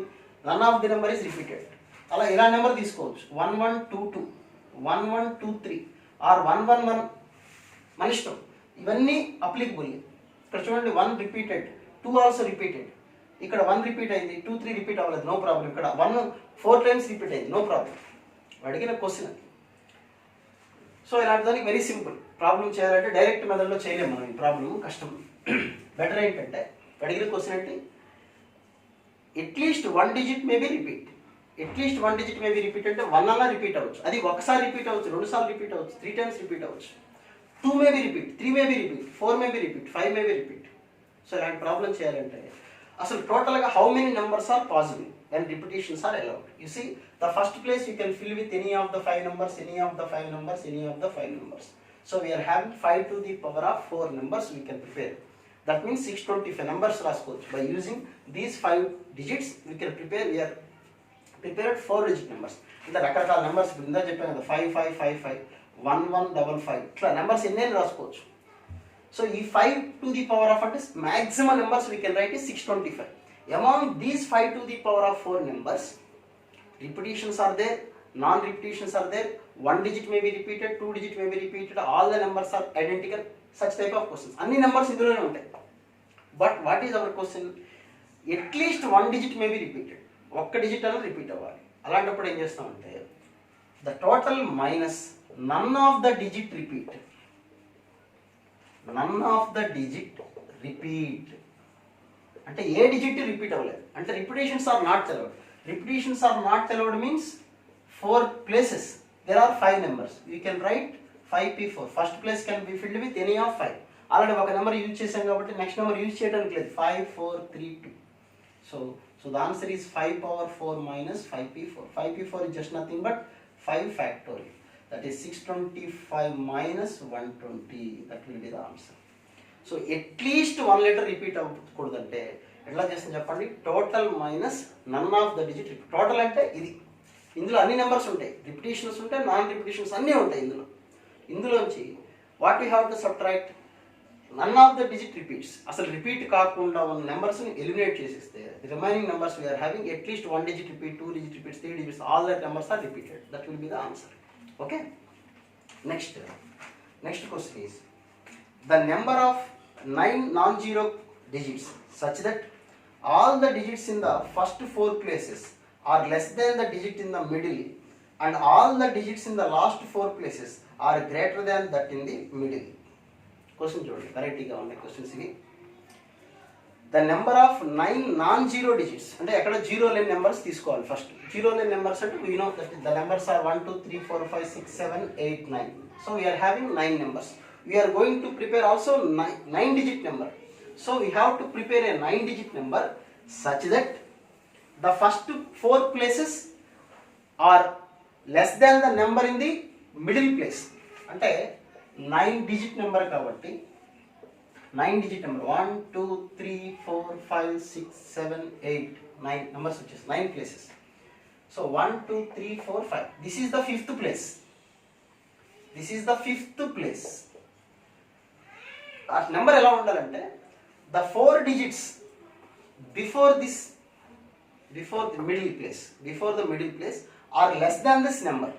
none of the number is repeated. అలా ఇలా number తీసుకోవచ్చు. 1, 1, 2, 2, 1, 1, 2, 3 are 1, 1, 1 మన ఇష్టం. ఇవన్నీ అప్లికబుల్. ఇక్కడ చూడండి 1 రిపీటెడ్, 2 ఆల్సో రిపీటెడ్. ఇక్కడ 1 రిపీట్ అయింది, 2, 3 రిపీట్ అవ్వలేదు, నో ప్రాబ్లం. ఇక్కడ 1 4 టైమ్స్ రిపీట్ అయింది, నో ప్రాబ్లం. అడిగిన క్వశ్చన్. సో ఇలాంటి దానికి వెరీ సింపుల్. ప్రాబ్లం చేయాలంటే డైరెక్ట్ మెథడ్లో చేయలేము మనం. ఈ ప్రాబ్లం కష్టం. బెటర్ ఏంటంటే అడిగిన క్వశ్చన్ అంటే at least 1 digit May be repeat. At least 1 digit May be repeat అంటే 1 అన్నా రిపీట్ అవ్వచ్చు. అది ఒకసారి రిపీట్ అవ్వచ్చు, 2 సార్లు రిపీట్ అవ్వచ్చు, 3 టైమ్స్ రిపీట్ అవ్వచ్చు. 2 may be repeat, 3 may be repeat, 4 may be repeat, 5 may be repeat. So ఇలాంటి ప్రాబ్లం చేయాలంటే అసలు టోటల్గా how many numbers are possible and repetitions are allowed. You see, the first place you can fill with any of the 5 numbers, any of the 5 numbers, any of the 5 numbers. So we are having 5 to the power of 4 numbers we can prepare. That means 625 numbers రాసుకోవచ్చు. By using these 5 digits we can prepare, we are prepared 4-digit numbers. ఇంత రకరకాల numbers ఇందా చెప్పాను కదా, 5, 5, 5, 5, 1, 1, 5, 5 ఇట్లా numbers ఎన్నైనా రాసుకోవచ్చు. So ఈ 5 to the power of అంటే maximum numbers we can write is 625. Among these 5 to the power of 4 numbers, repetitions are there, non-repetitions are there, 1 digit may be repeated, 2 digit may be repeated, all the numbers are identical, such type of questions. అన్ని numbers ఇందులోనే ఉంటాయి. But what is our question? At least 1 digit may be repeated. ఒక్క digit అన్న repeat అవ్వాలి. అలాంటప్పుడు ఏం చేస్తామంటే the total minus none of the digit repeat. None of the digit repeat. అంటే ఏ డిజిట్ రిపీట్ అవ్వలేదు అంటే repetitions are not allowed. Repetitions are not allowed means 4 places there are 5 numbers. You can write 5p4. First place can be filled with any of 5. Already ఒక number use చేసాం కాబట్టి next number use చేయడానికి లేదు. 5, 4, 3, 2. So the answer is 5 power 4 minus 5p4. 5p4 is just nothing but 5 factorial. That is 625 minus 120. That will be the answer. So అట్లీస్ట్ 1 letter repeat అవ్వకూడదంటే ఎట్లా చేస్తాం చెప్పండి? Total minus none of the digit repeat. Total అంటే ఇది, ఇందులో అన్ని numbers ఉంటాయి, రిపిటేషన్స్ ఉంటాయి, నాన్ రిపిటేషన్స్ అన్నీ ఉంటాయి. ఇందులోంచి what you have to subtract none of the digit repeats. అసలు రిపీట్ కాకుండా ఉన్న నెంబర్స్ని ఎలిమినేట్ చేసేస్తే the remaining numbers we are having at least 1 digit repeat, 2 digit repeats, 3 digits, all that numbers are repeated. That will be the answer. Okay, next question is the number of 9 non-zero digits such that all the digits in the first 4 places are less than the digit in the middle and all the digits in the last 4 places are greater than that in the middle. Question చూడండి, వెరైటీగా ఉన్నాయి questions ఇవి. The number of 9 non zero digits, అంటే ఎక్కడ zero లేని numbers తీసుకోవాలి. First zero లేని numbers అంటే we know that the numbers are 1 2 3 4 5 6 7 8 9. So we are having 9 numbers. We are going to prepare also 9 digit number. So we have to prepare a 9 digit number such that the first 4 places are less than the number in the middle place. అంటే 9 digit number కాబట్టి 9 digit number 1 2 3 4 5 6 7 8 9 numbers వచ్చేసి 9 places. So 1 2 3 4 5, this is the 5th place. This is the 5th place. ఆ number ఎలా ఉండాలంటే the 4 digits before the middle place are less than this number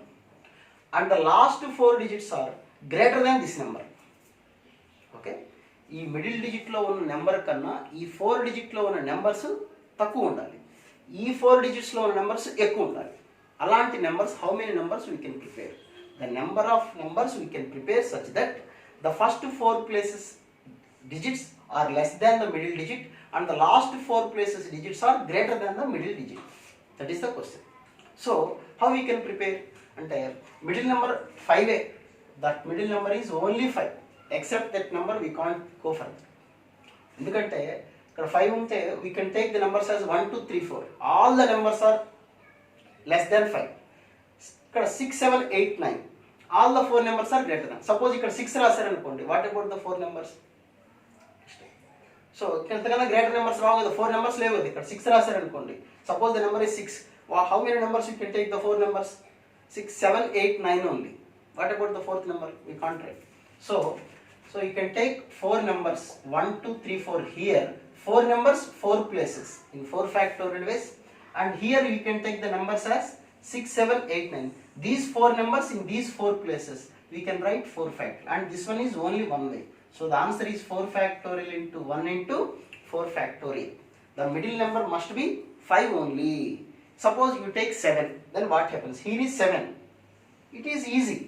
and the last 4 digits are greater than this number. Okay, ఈ middle డిజిట్లో ఉన్న number కన్నా ఈ 4 digitలో ఉన్న numbers తక్కువ ఉండాలి, ఈ 4 digitsలో ఉన్న నెంబర్స్ ఎక్కువ ఉండాలి. అలాంటి numbers, how many numbers we can prepare? The number of numbers we can prepare such that the first 4 places digits are less than the middle digit and the last 4 places digits are greater than the middle digit. That is the question. So how we can prepare? అంటే middle number 5, that middle number is only 5, except that number we can't go further. ఎందుకంటే ఇక్కడ 5 ఉంటే we can take the numbers as 1 2 3 4, all the numbers are less than 5. ఇక్కడ 6 7 8 9, all the 4 numbers are greater than. Suppose ఇక్కడ 6 రాశారు అనుకోండి, what about the 4 numbers? సో ఎంతకన్నా greater numbers రావు కదా, 4 numbers లేవు. ఇక్కడ 6 రాశారు అనుకోండి, suppose the number is 6, how many numbers you can take the 4 numbers? 6 7 8 9 only. What about the 4th number? We can't write. So you can take 4 numbers 1 2 3 4 here, 4 numbers 4 places in 4 factorial ways, and here you can take the numbers as 6 7 8 9. These 4 numbers in these 4 places we can write 4 factorial, and this one is only one way. So the answer is 4 factorial into 1 into 4 factorial. The middle number must be 5 only. Suppose you take 7, then what happens? Here is 7. It is easy.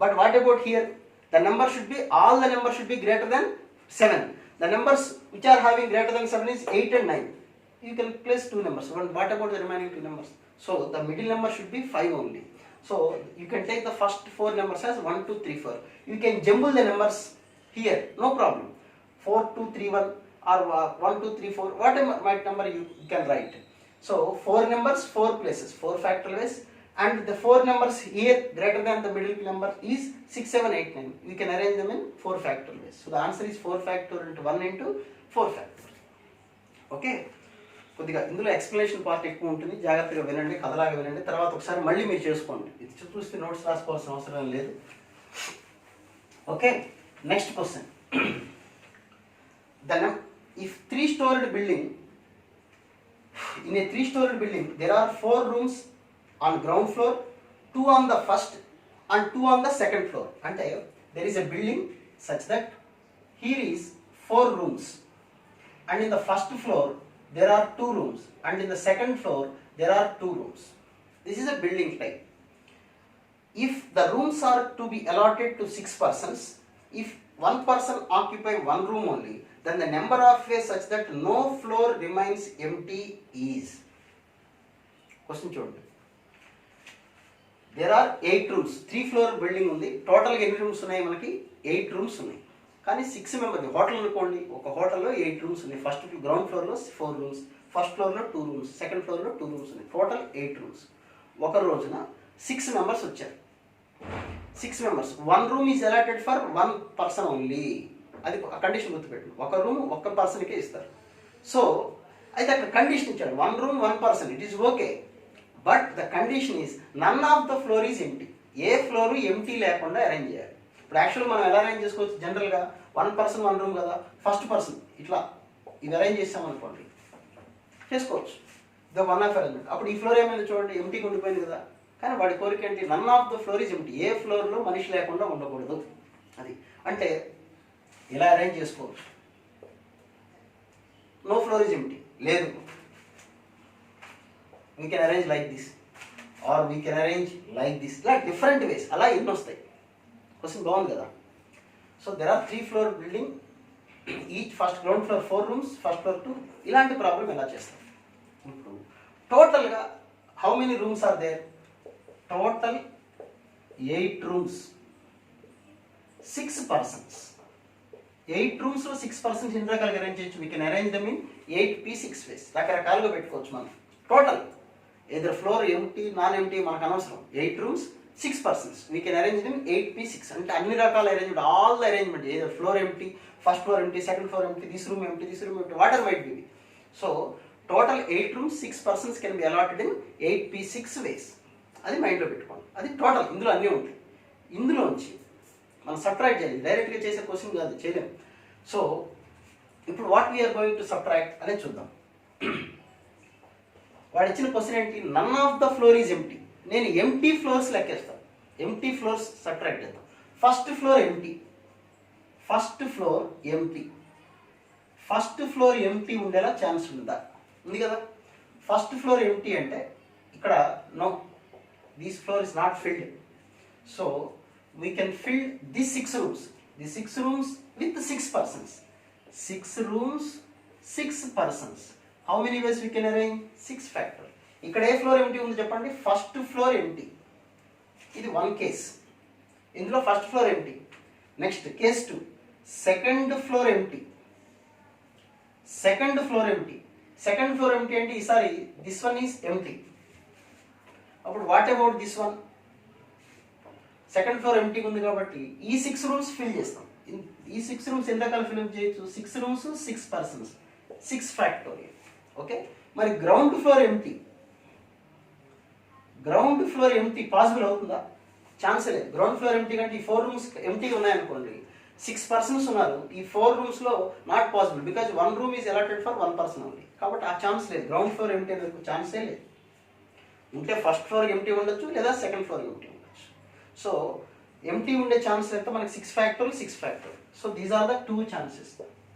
But what about here? The number should be, all the numbers should be greater than 7. The numbers which are having greater than 7 is 8 and 9. You can place 2 numbers. But what about the remaining 2 numbers? So the middle number should be 5 only. So you can take the first 4 numbers as 1 2 3 4. You can jumble the numbers here, no problem. 4 2 3 1 or 1 2 3 4, whatever number you can write. So 4 numbers 4 places, 4 factorial ways, and the 4 numbers here greater than the middle number is 6 7 8 9. We can arrange them in 4 factorial ways. So the answer is 4 factorial into 1 into 4 factorial. Okay, కొద్దిగా ఇందులో explanation part ఎక్కువ ఉంటుంది, జాగ్రత్తగా వినండి, కథలాగా వినండి, తర్వాత ఒకసారి మళ్ళీ మీరు చేసుకోండి. ఇది చూస్తే నోట్స్ రాసుకోవాల్సిన అవసరం లేదు. Okay, next question. If 3-storied building, in a 3-storied building there are 4 rooms on ground floor, 2 on the first and 2 on the second floor. Ante there is a building such that here is 4 rooms, and in the first floor there are 2 rooms, and in the second floor there are 2 rooms. This is a building type. If the rooms are to be allotted to 6 persons, if one person occupy 1 room only, then the number of ways such that no floor remains empty is. Question చూడండి. There are 8 rooms. 3-floor building ఉంది. టోటల్గా ఎన్ని rooms ఉన్నాయి? మనకి 8 rooms ఉన్నాయి. కానీ 6 members hotel అనుకోండి, ఒక హోటల్లో 8 rooms ఉన్నాయి. ఫస్ట్ గ్రౌండ్ ఫ్లోర్లో 4 rooms, ఫస్ట్ ఫ్లోర్లో 2 rooms, సెకండ్ ఫ్లోర్లో 2 rooms ఉన్నాయి. Total 8 rooms. ఒక రోజున 6 members వచ్చారు. 6 members, 1 room is allotted for 1 person only. అది కండిషన్ గుర్తుపెట్టు, ఒక రూమ్ ఒక్క పర్సన్కే ఇస్తారు. సో అయితే అక్కడ కండిషన్ ఇచ్చాడు, 1 room 1 person, it is okay, but the condition is none of the floor is empty. ఏ ఫ్లోరు ఎంటీ లేకుండా అరేంజ్ చేయాలి. ఇప్పుడు యాక్చువల్గా మనం ఎలా అరేంజ్ చేసుకోవచ్చు? జనరల్గా 1 person 1 room కదా, ఫస్ట్ పర్సన్ ఇట్లా ఇది అరేంజ్ చేస్తామనుకోండి, చేసుకోవచ్చు. ఇది 1 ఆఫ్ అరేంజ్మెంట్. అప్పుడు ఈ ఫ్లోర్ ఏమైంది చూడండి, ఎంటీగా ఉండిపోయింది కదా. కానీ వాడి కోరిక ఏంటి? None of the floor is empty, ఏ ఫ్లోర్లో మనిషి లేకుండా ఉండకూడదు. అది అంటే ఇలా అరేంజ్ చేసుకోవచ్చు. నో ఫ్లోర్ ఈజ్ ఎంటీ, లేదు, we can arrange like this or we can arrange like this, ఇలా డిఫరెంట్ వేస్, అలా ఎన్ని వస్తాయి. క్వశ్చన్ బాగుంది కదా. So there are 3-floor building, each first ground floor 4 rooms, first floor 2, ఇలాంటి problem ఎలా చేస్తాం? ఇప్పుడు టోటల్గా how many rooms are there? Total 8 rooms, 6 persons. 8 రూమ్స్లో 6 persons ఎన్ని రకాలుగా అరేంజ్ చేయొచ్చు? We can arrange them in 8p6 ways. రకరకాలుగా పెట్టుకోవచ్చు మనం. Total either floor empty non empty మనకు అనవసరం. 8 rooms 6 persons. We can arrange them 8p6. అంటే అన్ని రకాల arrangement, all the arrangement, either floor empty, first floor empty, second floor empty, this room empty, whatever might be. So total 8 rooms 6 persons can be allotted in 8p6 ways. అది మైండ్లో పెట్టుకోండి. అది total, ఇందులో అన్నీ ఉంటాయి. ఇందులోంచి మనం subtract చేయాలి. డైరెక్ట్గా చేసే క్వశ్చన్ కాదు, చేయలేము. సో ఇప్పుడు what we are going to subtract అనేది చూద్దాం. వాడు ఇచ్చిన క్వశ్చన్ ఏంటి? None of the floor is empty. నేను ఎంటీ ఫ్లోర్స్ లెక్కేస్తాను. ఎంటీ ఫ్లోర్స్ సబ్ట్రాక్ట్ చేద్దాం. First floor empty, first floor empty. First floor empty ఉండేలా ఛాన్స్ ఉందా? ఉంది కదా. ఫస్ట్ ఫ్లోర్ ఎంటీ అంటే ఇక్కడ no, this floor is not filled. So we can fill these 6 rooms. The 6 rooms with 6 persons. 6 rooms, 6 persons. How many ways we can arrange? 6 factor. ఇక్కడ ఏ floor empty ఉంది చెప్పండి? First floor empty. ఇది 1 case. ఇందులో first floor empty. Next case 2, second floor empty. Second floor empty. Second floor empty అంటే ఈసారి this one is empty. అప్పుడు what about this one? Second floor empty ఉంది కాబట్టి ఈ 6 రూమ్స్ ఫిల్ చేస్తాం. ఈ 6 రూమ్స్ ఎన్ని రకాలు ఫిల్ చేయొచ్చు? 6 రూమ్స్ 6 persons, 6 ఫ్యాక్టోరియల్. ఓకే. మరి ground floor empty, ground floor empty possible అవుతుందా? ఛాన్సే లేదు. గ్రౌండ్ ఫ్లోర్ ఎంటీ కంటే ఈ 4 rooms ఎంటీ ఉన్నాయనుకోండి, 6 persons ఉన్నారు, ఈ 4 roomsలో not possible, because 1 room is allotted for 1 person only. కాబట్టి ఆ ఛాన్స్ లేదు. గ్రౌండ్ ఫ్లోర్ ఎంటీ అనేది ఛాన్సే లేదు. ఉంటే ఫస్ట్ ఫ్లోర్ ఎంటీ ఉండొచ్చు, లేదా సెకండ్ ఫ్లోర్ ఎంటీ ఉండొచ్చు. సో ఎంటీ ఉండే ఛాన్స్ అయితే మనకి 6 factorial, 6 factorial. So these are the 2 chances.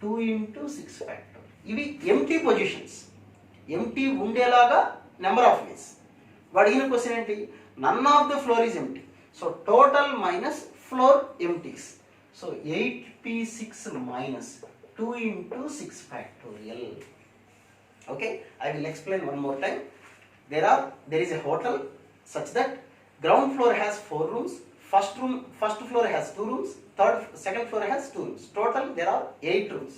2 into 6 factorial. ఇవి ఎంటీ పొజిషన్స్. ఎంటీ ఉండేలాగా నెంబర్ ఆఫ్ వేస్. అడిగిన క్వశ్చన్ ఏంటి? None of the floor is empty. So total minus floor empties. So 8p6 minus 2 into 6 factorial. Okay, I will explain one more time. There is a hotel such that ground floor has 4 rooms, first floor has 2 rooms, second floor has 2 rooms. Total there are 8 rooms.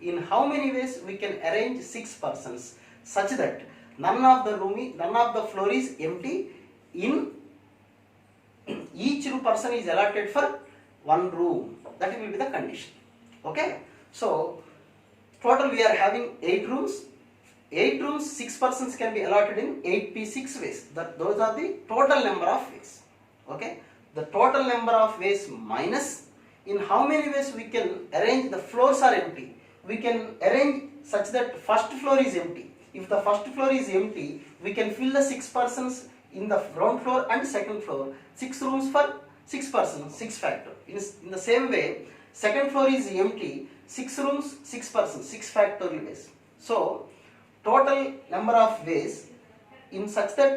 In how many ways we can arrange 6 persons such that none of the floor is empty? In each person is allotted for 1 room. That will be the condition. Okay. So total we are having 8 rooms. 8 rooms, 6 persons can be allotted in 8p6 ways. Those are the total number of ways. Okay. The total number of ways minus in how many ways we can arrange the floors are empty. We can arrange such that first floor is empty. If the first floor is empty, we can fill the 6 persons in the ground floor and second floor. 6 rooms for 6 persons, 6 factor. In the same way, second floor is empty, 6 rooms, 6 persons, 6 factorial ways. So total number of ways in such that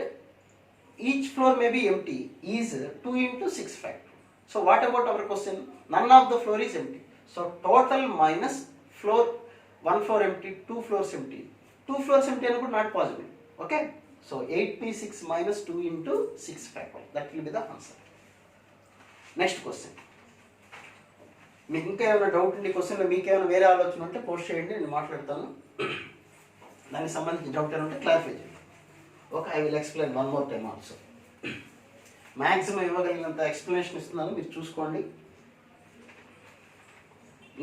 each floor may be empty is 2 into 6 factor. So what about our question? None of the floor is empty. So total minus floor, 1 floor empty, 2 floors empty. 2 floors empty and not possible. Okay. So 8p6 minus 2 into 6 factor. That will be the answer. Next question. మీకు ఇంకా ఏమైనా doubt ఉండి క్వశ్చన్లో మీకు ఏమైనా వేరే ఆలోచన ఉంటే పోస్ట్ చేయండి, నేను మాట్లాడతాను. దానికి సంబంధించిన డౌట్ ఏమైనా ఉంటే క్లారిఫై చేయండి. Okay, I will explain 1 more time also. Maximum ఇవ్వగలిగినంత ఎక్స్ప్లెనేషన్ ఇస్తున్నాను, మీరు చూసుకోండి.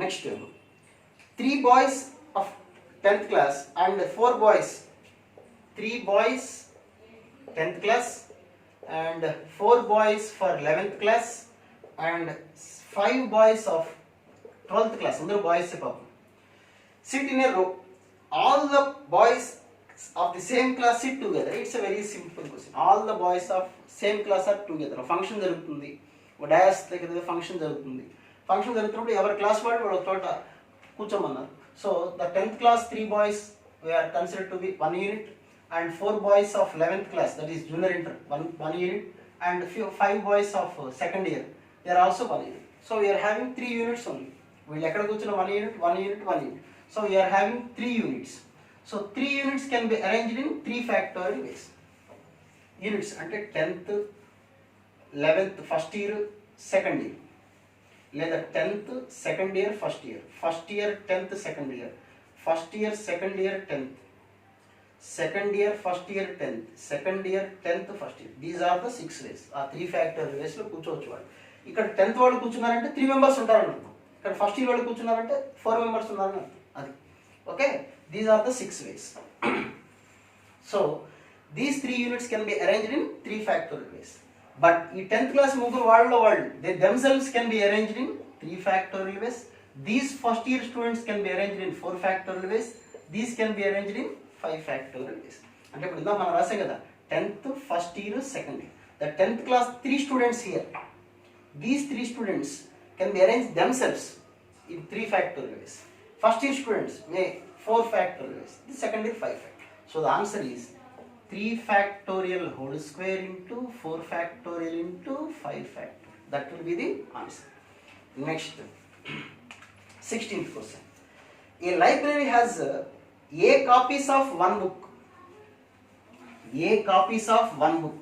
Next 3 boys of 10th class and 4 boys. 3 boys 10th class and 4 boys for 11th class and 5 boys of 12th class. Andar boys paapam. Sit in a row. All the boys of the same class sit together. It's a very simple question. All the boys of same class are together. Function jarugutundi. Dais దగ్గర function జరుగుతుంది. Function జరుగుతున్నప్పుడు ఎవరి class వాళ్ళు ఒక చోట కూర్చోమన్నారు. So the 10th class 3 boys were considered to be 1 unit and 4 boys of 11th class, that is junior inter, 1 unit, and 5 boys of second year, they are also 1 unit. So we are having 3 units only. వీళ్ళు ఎక్కడ కూర్చున్న 1 unit 1 unit 1 unit. So we are having 3 units. So 3 units can be arranged in 3 factorial ways. Units అంటే 10th 11th first year second year, లేదా 10th second year first year, first year 10th second year, first year second year 10th, second year first year 10th, second year 10th first year. These are the 6 ways. ఆ 3 factorial వేస్లో కూర్చోవచ్చు వాళ్ళు. ఇక్కడ 10th వాళ్ళు కూర్చున్నారంటే 3 members ఉంటారని అర్థం. ఇక్కడ first year వాళ్ళు కూర్చున్నారంటే 4 members ఉన్నారని అర్థం. అది okay. These are the 6 ways. So these 3 units can be arranged in 3 factorial ways. But ఈ 10th class ముగ్గురు వాళ్ళు they themselves can be arranged in 3 factorial ways. These first year students can be arranged in 4 factorial ways. These can be arranged in 5 factorial ways. అంటే ఇప్పుడు ఇందా మనం రాసాం కదా 10th first year second year. The 10th class 3 students here. These 3 students can be arranged themselves in 3 factorial ways. First year students may 4 factorial ways. The second year 5 factorial. So the answer is 3 factorial whole square into 4 factorial into 5 factorial. That will be the answer. Next, 16th question. A library has A copies of one book. A copies of one book.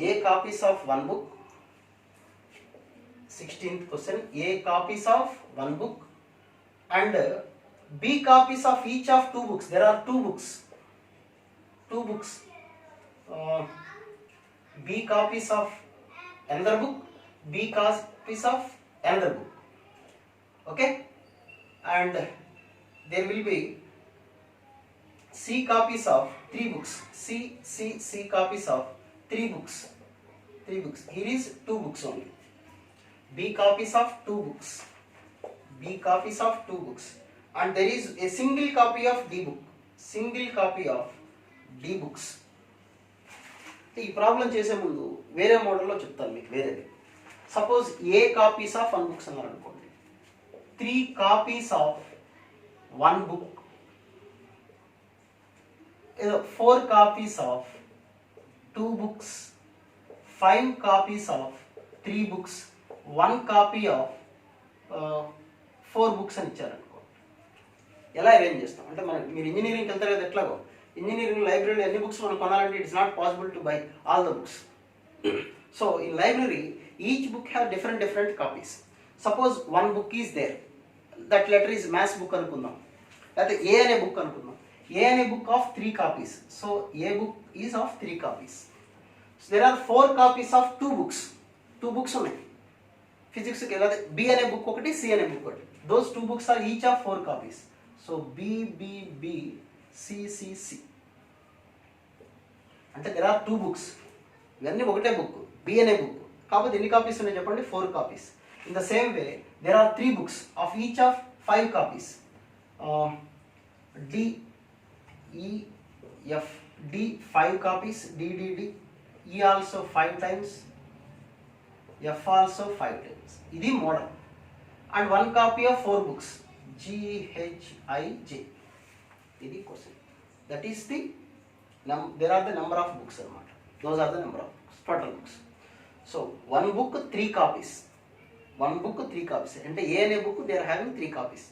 A copies of one book. 16th question. A copies of one book and B copies of each of 2 books. There are 2 books. 2 books. B copies of another book. B copies of another book. Okay. And there will be C copies of 3 books. C copies of 3 books. 3 books. Here is 2 books only. B copies of 2 books. B copies of 2 books. And there is a single copy of D book. Single copy of D books. ఈ problem చేసే ముందు వేరే మోడల్లో చెప్తాను మీకు వేరేది. Suppose A copies of 1 books అన్నారు అనుకోండి, 3 కాపీస్ ఆఫ్ 1 బుక్, ఏదో 4 copies of 2 books, 5 copies of 3 books, 1 copy of 4 books అని ఇచ్చారనుకో. ఎలా అరేంజ్ చేస్తాం అంటే మీరు ఇంజనీరింగ్కి వెళ్తారు కదా, ఎట్లాగో ఇంజనీరింగ్ లైబ్రరీలో ఎన్ని బుక్స్ మనం కొనాలంటే it's not possible to buy all the books. So in library each book have different copies. Suppose 1 book is there, that letter is maths book అనుకుందాం, లేకపోతే ఏ అనే బుక్ అనుకుందాం. ఏ అనే book of 3 copies. So A book is of 3 copies. So there are 4 copies of 2 books. 2 books ఉన్నాయి ఫిజిక్స్కి. లేదా B అనే book ఒకటి, సి అనే బుక్ ఒకటి. Those 2 books are each of 4 copies. So B C అంటే దెర్ ఆర్ 2 బుక్స్. ఇవన్నీ ఒకటే బుక్, బి అనే బుక్. కాకపోతే ఎన్ని కాపీస్ ఉన్నాయి చెప్పండి? 4 copies. In the same way there are 3 books of each of 5 copies. DEF D 5 copies, D E also 5 times, F also 5 times. ఇది model. And 1 copy of 4 books, GHIJ. ఇది question. That is the there are the number of books అన్నమాట. Those are the number of books, total books. So 1 book 3 copies. 1 book 3 copies. అంటే A అనే book they are having 3 copies.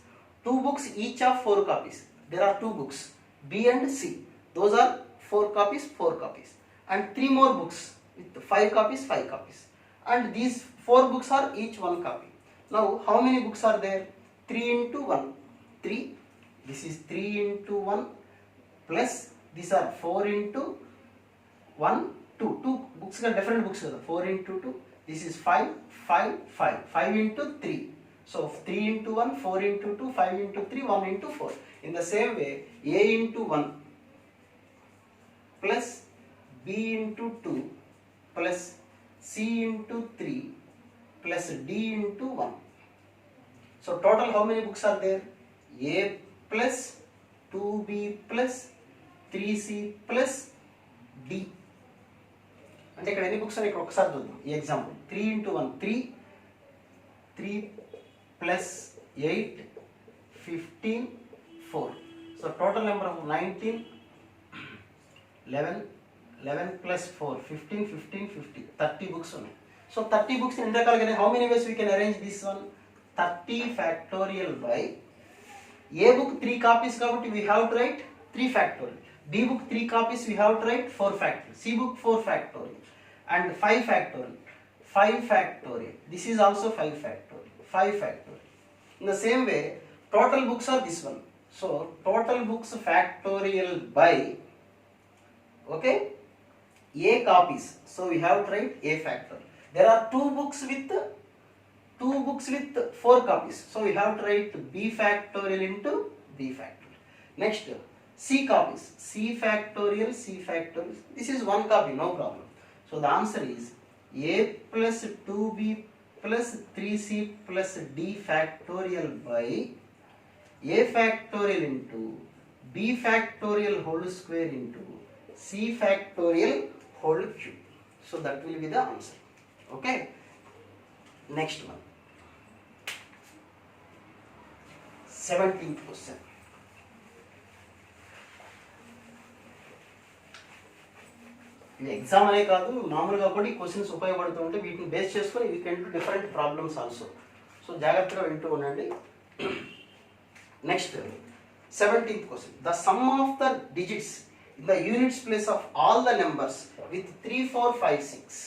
2 books each of 4 copies. There are 2 books, B and C. Those are 4 copies, 4 copies. And 3 more books with 5 copies, 5 copies. And these 4 books are each 1 copy. Now how many books are there? 3 into 1. 3. This is 3 into 1 plus these are 4 into 1, 2. 2 books are different books. 4 into 2. This is 5, 5, 5. 5 into 3. So 3 into 1, 4 into 2, 5 into 3, 1 into 4. In the same way, A into 1 plus B into 2 plus C into 3 plus D into 1. So total how many books are there? A plus 2B plus 3C plus D. అంటే ఇక్కడ ఎన్ని books అని ఇక్కడ ఒకసారి చూద్దాం. ఈ example 3 into 1 3 plus 8 15 4. So total number of 19 11 plus 4 15 30 books ఉన్నాయి. So 30 books in ఎన్ని రకాలుగా, how many ways we can arrange this one? 30 factorial by A book 3 copies కాబట్టి we have to write 3 factorial. B book 3 copies we have to write 4 factorial. C book 4 factorial and 5 factorial. 5 factorial. This is also 5 factorial. 5 factorial. In the same way, total books are this one. So total books factorial by, okay, A copies. So we have to write A factorial. There are two books with 4 copies. So we have to write B factorial into B factorial. Next, C copies. C factorial, C factorial. This is 1 copy, no problem. So the answer is A plus 2B plus 3C plus D factorial by A factorial into B factorial whole square into C factorial whole cube. So that will be the answer. Okay. Next one. 17th question. ఇది exam అనే కాదు, మామూలుగా కూడా ఈ questions ఉపయోగపడుతూ ఉంటే వీటిని base చేసుకొని you can do different problems also. So జాగ్రత్తగా వింటూ ఉండండి. Next 17th question. The sum of the digits in the units place of all the numbers with 3, 4, 5, 6.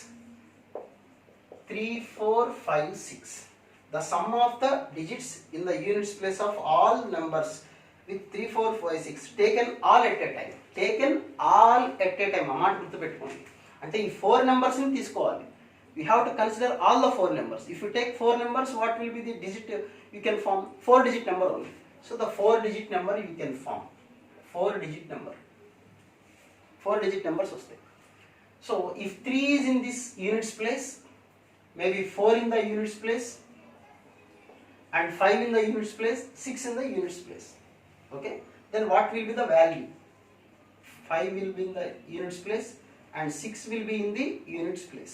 3, 4, 5, 6. The sum of the digits in the units place of all numbers with 3, 4, 5, 6 taken all at a time. Taken all at a time. అన్నమాట గుర్తుపెట్టుకోండి. అంటే ఈ 4 numbers ని తీసుకోవాలి. We have to consider all the 4 numbers. If you take 4 numbers, what will be the digit you can form? 4 digit number only. So the 4 digit number you can form. 4 digit number. 4 digit numbers వస్తాయి. So if 3 is in this units place, maybe 4 in the units place and 5 in the units place, 6 in the units place. Okay, then what will be the value? 5 will be in the units place and 6 will be in the units place.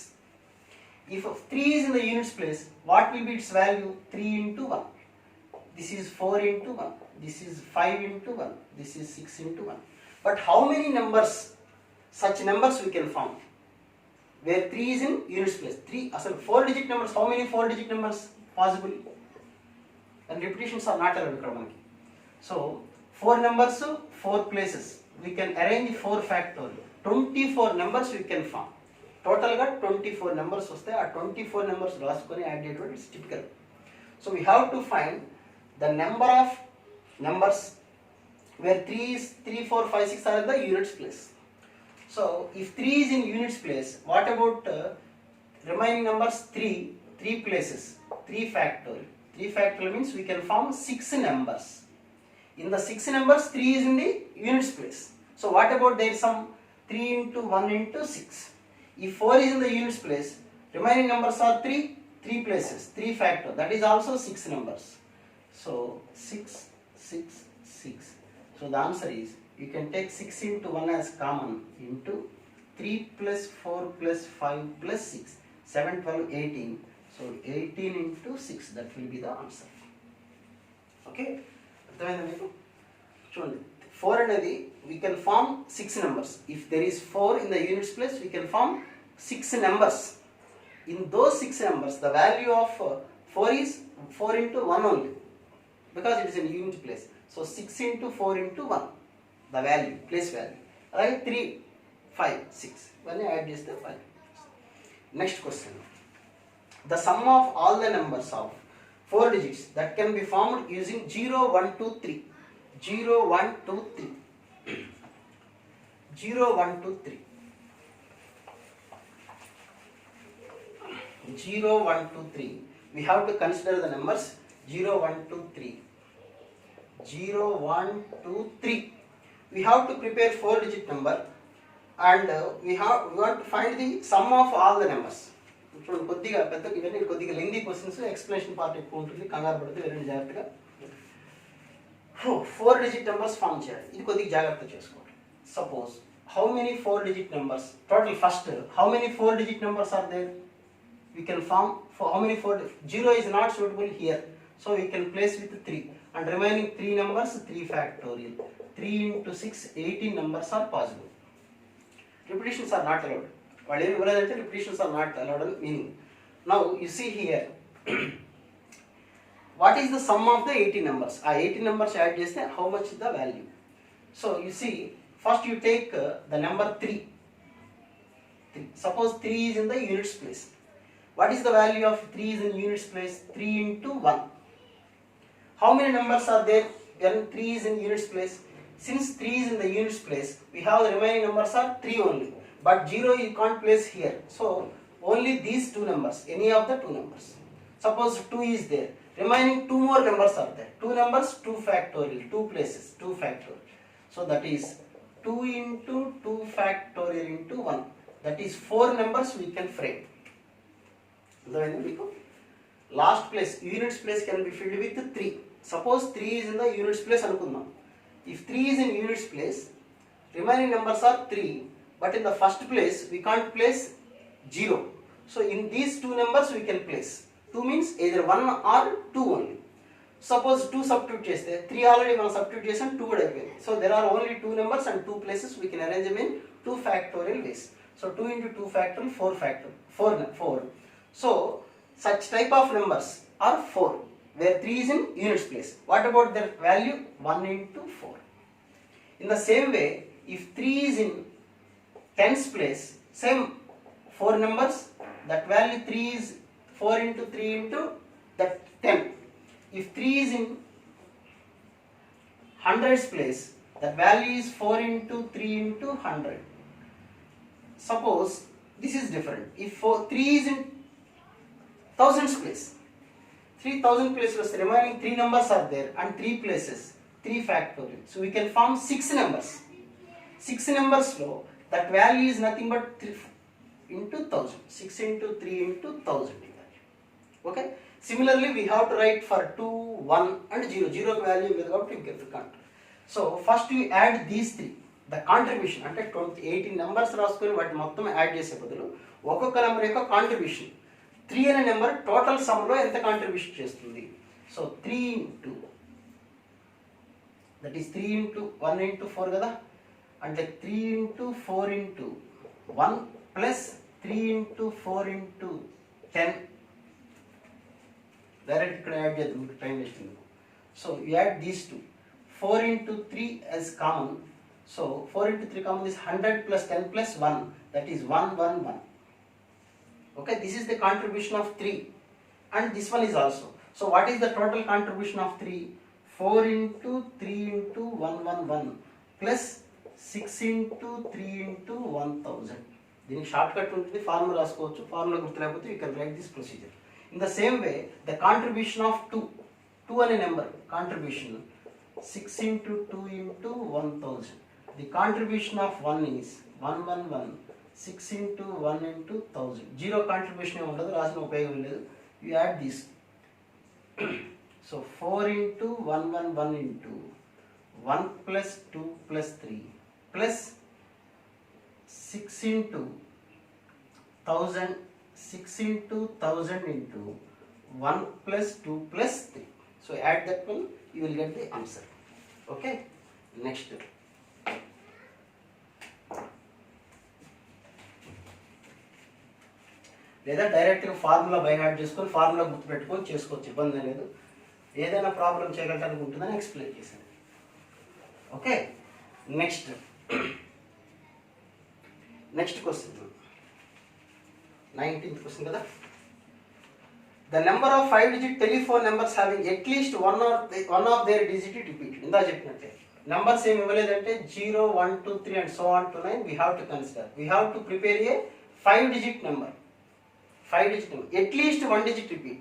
If 3 is in the units place, what will be its value? 3 into 1. This is 4 into 1. This is 5 into 1. This is 6 into 1. But how many numbers, such numbers we can form where 3 is in units place? 3, asal 4 digit numbers, how many 4 digit numbers possible? And repetitions are not allowed ikkada manaki. So 4 numbers, 4 places. We can arrange 4 factorial. 24 numbers we can form. Total గా 24 numbers వస్తాయి. ఆ 24 numbers రాసుకొని add చేయడం it's typical. So we have to find the number of numbers where 3, 4, 5, 6 are in the units place. So if 3 is in units place, what about remaining numbers? 3 places, 3 factorial. 3 factorial means we can form 6 numbers. In the 6 numbers, 3 is in the units place. So what about there is some 3 into 1 into 6. If 4 is in the units place, remaining numbers are 3 places, 3 factor. That is also 6 numbers. So 6, 6, 6. So the answer is, you can take 6 into 1 as common into 3 plus 4 plus 5 plus 6. 7, 12, 18. So 18 into 6, that will be the answer. Okay? అర్థమైందా మీకు? చూడండి, 4 అనేది we can form 6 numbers. If there is 4 in the units place, we can form 6 numbers. In those 6 numbers, the value of 4 is 4 into 1 only, because it is in unit place. So 6 into 4 into 1, the value, place value. Right? 3, 5, 6. When you add this, the 5. Next question. The sum of all the numbers of 4 digits that can be formed using 0, 1, 2, 3. 0, 1, 2, 3. 0, 1, 2, 3. 0, 1, 2, 3. We have to consider the numbers 0, 1, 2, 3. 0, 1, 2, 3. We have to prepare 4 digit number and we want to find the sum of all the numbers. చూడండి, కొద్దిగా పెద్ద ఇవన్నీ కొద్దిగా lengthy questions, explanation part ఎక్కువ ఉంటుంది, కంగారు పడితే వినండి జాగ్రత్తగా. 4 digit numbers ఫామ్ చేయాలి. ఇది కొద్దిగా జాగ్రత్త చేసుకోండి. Suppose how many 4 digit numbers total? First, how many 4 digit numbers are there? We can form for how many 4? 0 is not suitable here, so we can place with 3 and remaining 3 numbers 3 factorial. 3 into 6, 18 numbers are possible. Repetitions are not allowed. వాళ్ళు ఏమి ఇవ్వలేదంటే repetitions are not allowed అని meaning. Now you see here what is the sum of the 80 numbers? 80 numbers add cheste how much is the value? So you see, first you take the number 3. Suppose 3 is in the units place. What is the value of 3 is in units place? 3 into 1. How many numbers are there when 3 is in units place? Since 3 is in the units place, we have the remaining numbers are 3 only. But 0 you can't place here. So only these two numbers, any of the two numbers. Suppose 2 is there. Remaining 2 more numbers are there. 2 numbers, 2 factorial, 2 places, 2 factorial. So that is 2 into 2 factorial into 1. That is 4 numbers we can frame. Last place, units place can be filled with 3. Suppose 3 is in the units place anukundam. If 3 is in units place, remaining numbers are 3, but in the first place we can't place 0. So in these two numbers we can place. 2 means either 1 or 2 only. Suppose 2 substitute cheste, 3 already మనం substitute చేసాం, 2 కూడా అయిపోయింది. So there are only 2 numbers and 2 places, we can arrange them in 2 factorial ways. So 2 into 2 factorial, 4 factorial, 4. So such type of numbers are 4, where 3 is in units place. What about their value? 1 into 4. In the same way, if 3 is in tens place, same 4 numbers, that value 3 is 4 into 3 into that 10. If 3 is in hundreds place, that value is 4 into 3 into 100. Suppose this is different. If 3 is in thousands place, 3000 places, remaining 3 numbers are there and 3 places, 3 factorial. So we can form 6 numbers. 6 numbers low, that value is nothing but 3 into 1000. 6 into 3 into 1000. Okay. Similarly, we have to write for 2, 1 and 0. 0 value without significant. So first you add these 3. The contribution అంటే 18 numbers రాసుకొని వాటి మొత్తం add చేసే బదులు ఒక్కొక్క number యొక్క contribution 3 అనే number total some లో ఎంత కాంట్రిబ్యూషన్ చేస్తుంది. So 3 into that is 3 into 1 into 4 కదా, అంటే 3 into 4 into 1 plus 3 into 4 into 10. Direct ఇక్కడ యాడ్ చేద్దాం, మీకు టైం వేస్ట్ ఉంది. So you add these two. 4 into 3 as common. So 4 into 3 common is 100 plus 10 plus 1, that is 111. Okay, this is the contribution of 3 and this one is also. So what is the total contribution of 3? 4 into 3 into 111 plus 6 into 3 into 1000. దీనికి short cut ఉంటుంది, formula రాసుకోవచ్చు. Formula గుర్తులేకపోతే you can write this procedure. In the same way, the contribution of 2 అనే number contribution 6 into 2 into 1000. The contribution of 1 is 111. 6 into 1 into 1000. 0 contribution ఉండదు, రాసిన ఉపయోగం లేదు. You add this. So 4 into 111 into 1 plus 2 plus 3 plus 6 into 1000. 6 into 1000 into 1 plus 2 plus 3. So add that one, you will get the answer. Okay. Next. లేదా డైరెక్ట్గా formula by heart చేసుకొని formula గుర్తుపెట్టుకొని చేసుకోవచ్చు, ఇబ్బంది లేదు. ఏదైనా ప్రాబ్లం చేయగలటానికి ఉంటుందని ఎక్స్ప్లెయిన్ చేశాను. Okay. Next question 19th question కదా. The number of 5-digit telephone numbers having at least one of their digit repeated. ఇందా చెప్పినట్టే numbers ఏమి ఇవ్వలేదంటే 0, 1, 2, 3 and so on to 9 we have to consider. We have to prepare a 5-digit number. 5-digit number. At least 1 digit repeat.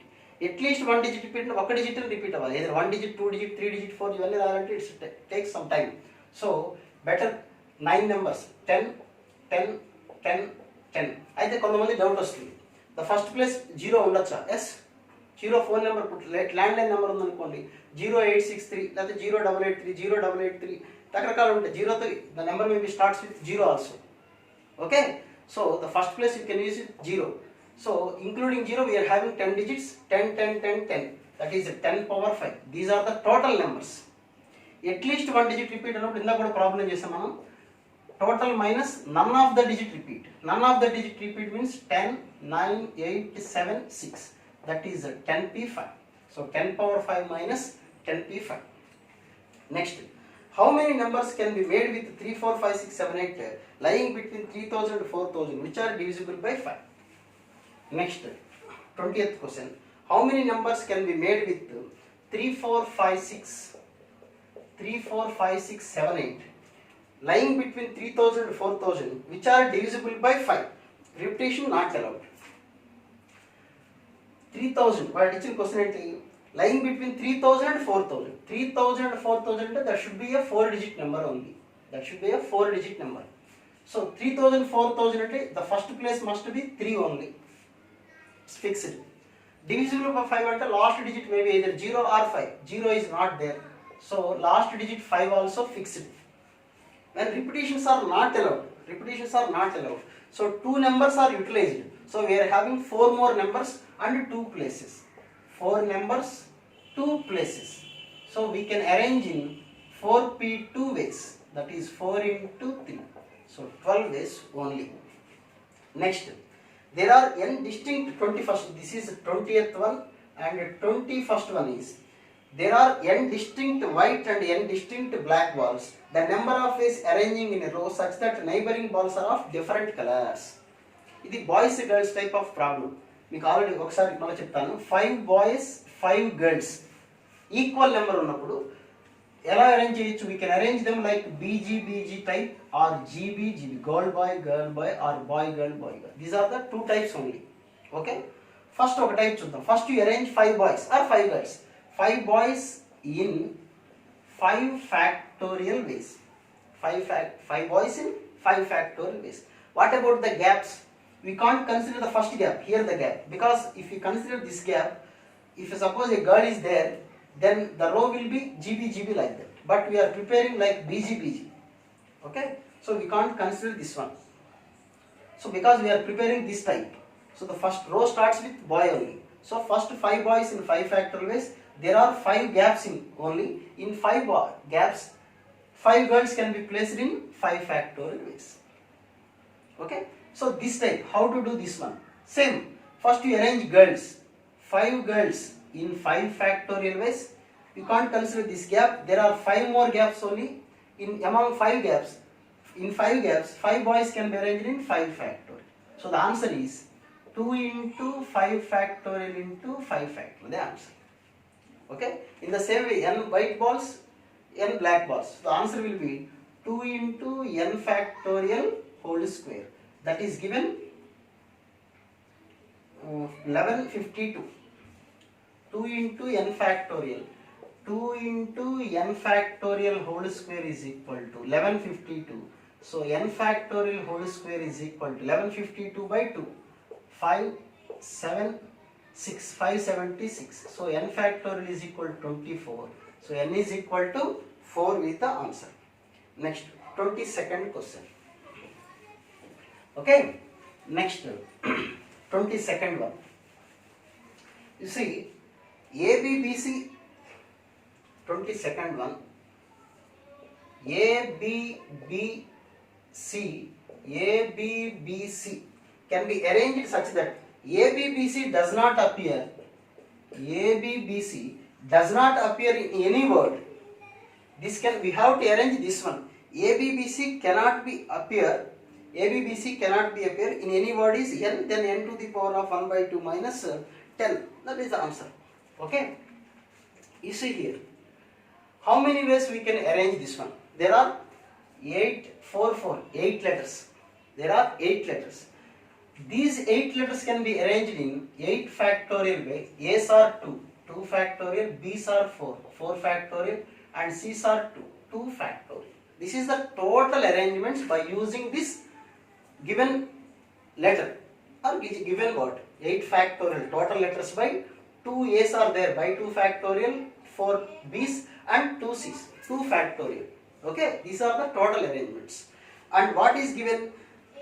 At least 1 digit repeat, ఒక digit repeat అవ్వాలి. Either 1 digit, 2 digit, 3 digit, 4 ఇవన్నీ రావాలంటే it takes some time. So better 9 numbers 10, 10, 10, 10. అయితే కొంతమంది doubt వస్తుంది, the first place 0 ఉండొచ్చా? Yes, 0 phone number landline number ఉందనుకోండి, 0863 లేకపోతే 0883, 0883 రకరకాలు ఉంటాయి. 0తో the number may be starts with 0 also. Okay. So the first place you can use it 0. So including 0 we are having 10 digits, 10, 10, 10, 10. That is 10 power 5. These are the total numbers. At least 1 digit repeat అన్నప్పుడు ఇందాక కూడా problem చేసాం మనం. Total minus none of the digit repeat. None of the digit repeat means 10, 9, 8, 7, 6. That is 10p5. So 10 power 5 minus 10p5. Next, how many numbers can be made with 3, 4, 5, 6, 7, 8 lying between 3000 and 4000 which are divisible by 5? Next, 20th question. How many numbers can be made with 3, 4, 5, 6, 3, 4, 5, 6, 7, 8 lying between 3000 and 4000 which are divisible by 5? Repetition not allowed. 3000, what is the question? Lying between 3000 and 4000. 3000 and 4000, that should be a 4-digit number only. That should be a 4-digit number. So 3000, 4000, the first place must be 3 only. It's fixed. Divisible by 5 and the last digit may be either 0 or 5. 0 is not there. So last digit 5 also fixed. When repetitions are not allowed. So 2 numbers are utilized. So we are having 4 more numbers and 2 places. 4 numbers, 2 places. So we can arrange in 4p2 ways. That is 4 into 3. So 12 ways only. Next, there are n distinct 21st. This is 20th one and 21st one is. There are n distinct white and n distinct black balls. The number of ways arranging in a row such that neighboring balls are of different colors. This is boys and girls type of problem. మీకు already ఒకసారి మళ్ళీ చెప్తాను. 5 boys 5 girls equal number ఉన్నప్పుడు ఎలా arrange చేయొచ్చు? We can arrange them like BG type or GB girl boy or boy girl. These are the 2 types only. Okay, first ఒక type చూద్దాం. First you arrange 5 boys or 5 girls. 5 boys in 5 factorial ways. 5 boys in 5 factorial ways. What about the gaps? We can't consider the first gap, here the gap, because if we consider this gap, if suppose a girl is there, then the row will be GB like that, but we are preparing like BG. Okay, so we can't consider this one. So because we are preparing this type, so the first row starts with boy only. So first 5 boys in 5 factorial ways, there are 5 gaps in only. In 5 gaps, 5 girls can be placed in 5 factorial ways. Okay, so this type, how to do this one? Same, first you arrange girls, 5 girls in 5 factorial ways. You can't consider this gap, there are 5 more gaps only. Among 5 gaps, in 5 gaps, 5 boys can be arranged in 5 factorial. So the answer is 2 into 5 factorial into 5 factorial, the answer. Okay, in the same way, n white balls, n black balls. The answer will be 2 into n factorial whole square. That is given 1152. 2 into n factorial. 2 into n factorial whole square is equal to 1152. So n factorial whole square is equal to 1152 by 2. 576. So n factorial is equal to 24. So n is equal to 4 with the answer. Next, 22nd question. Okay, next 22nd one. You see, ABBC, 22nd one, ABBC can be arranged such that ABBC does not appear. ABBC does not appear in any word. This can, we have to arrange this one. ABBC cannot be appear in any word is n, then n to the power of 1 by 2 minus 10. That is the answer. Okay, you see here, how many ways we can arrange this one? There are 8 letters. There are 8 letters. These 8 letters can be arranged in 8 factorial way. A's are 2 factorial, B's are 4 factorial, and C's are 2 factorial. This is the total arrangements by using this given letter or given word. 8 factorial total letters by 2 A's are there by 2 factorial, 4 B's and 2 C's, 2 factorial. Okay, these are the total arrangements. And what is given?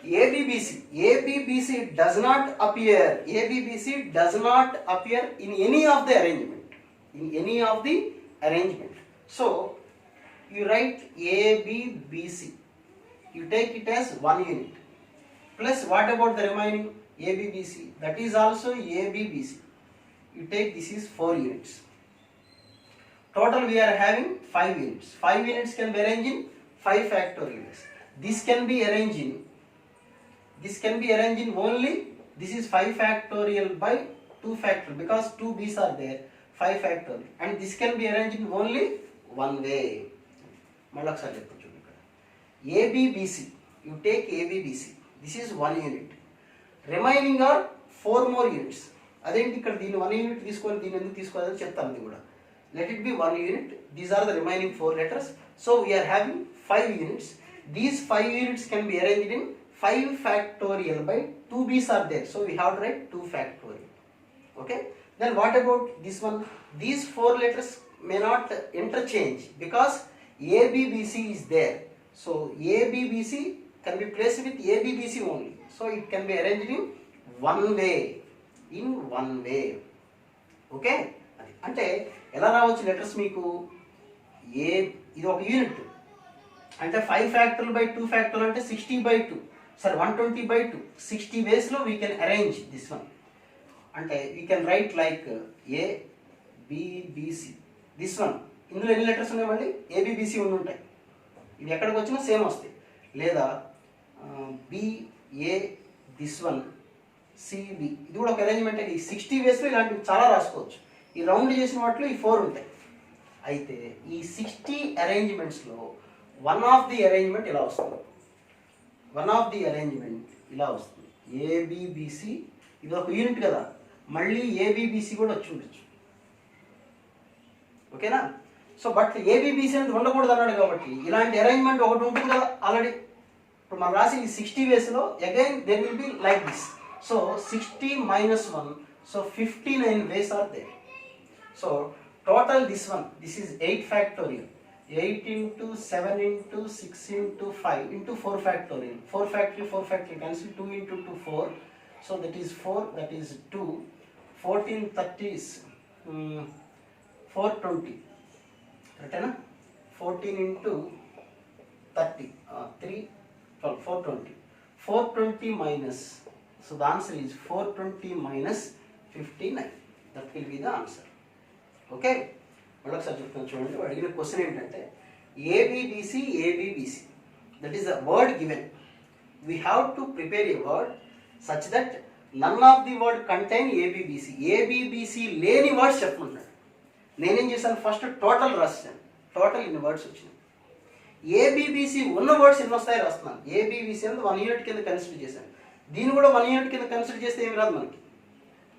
ABBC does not appear. ABBC does not appear in any of the arrangement. So you write ABBC. You take it as 1 unit. Plus what about the remaining ABBC? That is also ABBC. you take this is 4 units. Total we are having 5 units. 5 units can be arranged in 5 factorials. This can be arranged in only, this is 5 factorial by 2 factorial because 2 b's are there, 5 factorial, and this can be arranged in only one way. ABBC, you take ABBC, this is 1 unit. Remaining are 4 more units. అదేంటి ఇక్కడ దీన్ని 1 unit తీసుకొని దీన్ని ఎందుకు తీసుకోవాలని చెప్తాను ఇది కూడా. Let it be 1 unit. These are the remaining 4 letters. So we are having 5 units. These 5 units can be arranged in 5 factorial by 2 b's are there. So we have to write 2 factorial. Okay. Then what about this one? These 4 letters may not interchange because ABBC is there. So ABBC can be placed with ABBC only. So it can be arranged in one way. Okay. అంటే ఎలా రావచ్చు letters మీకు ఇది ఒక unit అంటే 5 factorial by 2 factorial అంటే 60 by 2 సరే 120 by 2 60 వేస్లో we can arrange this one. అంటే we can write like ABBC this one. ఇందులో ఎన్ని లెటర్స్ ఉన్నాయి మళ్ళీ ABBC ఉండి ఉంటాయి, ఇవి ఎక్కడికి వచ్చినా సేమ్ వస్తాయి. లేదా BA దిస్ వన్ CB, ఇది కూడా ఒక అరేంజ్మెంట్. ఈ 60 వేస్లో ఇలాంటివి చాలా రాసుకోవచ్చు. ఈ రౌండ్ చేసిన వాటిలో ఈ 4 ఉంటాయి. అయితే ఈ 60 అరేంజ్మెంట్స్లో వన్ ఆఫ్ ది అరేంజ్మెంట్ ఇలా వస్తుంది. ABBC, ఇది ఒక యూనిట్ కదా, మళ్ళీ ABBC కూడా వచ్చి ఉండొచ్చు. ఓకేనా? సో బట్ ABBC అనేది ఉండకూడదు అన్నాడు కాబట్టి ఇలాంటి అరేంజ్మెంట్ ఒకటి ఉంటుంది కదా ఆల్రెడీ. ఇప్పుడు మనం రాసి ఈ 60 వేస్లో again there will be like this. So 60 minus 1, so 59 ways are there. So total this one, this is 8 factorial. 8 into 7 into 6 into 5 into 4 factorial. 4 factorial cancel, 2 into 2 4. So that is 4, that is 2. 14 30 is 420. Right na? 14 into 30, 3, 12, 420. 420 minus, so the answer is 420 minus 59. That will be the answer. Okay, మళ్ళీ ఒకసారి చెప్తాను చూడండి. అడిగిన question ఏంటంటే ABBC that is the word given. We have to prepare a word such that none of the word contain ABBC లేని words చెప్పుకుంటున్నాడు. నేనేం చేశాను, ఫస్ట్ టోటల్ రాస్తాను. టోటల్ ఇన్ని వర్డ్స్ వచ్చినాయి. ABBC ఉన్న వర్డ్స్ ఎన్ని వస్తాయో రాస్తున్నాను. ABBC అనేది 1 యూనిట్ కింద కన్సిడర్ చేశాను. దీన్ని కూడా 1 యూనిట్ కింద కన్సిడర్ చేస్తే ఏమి రాదు మనకి,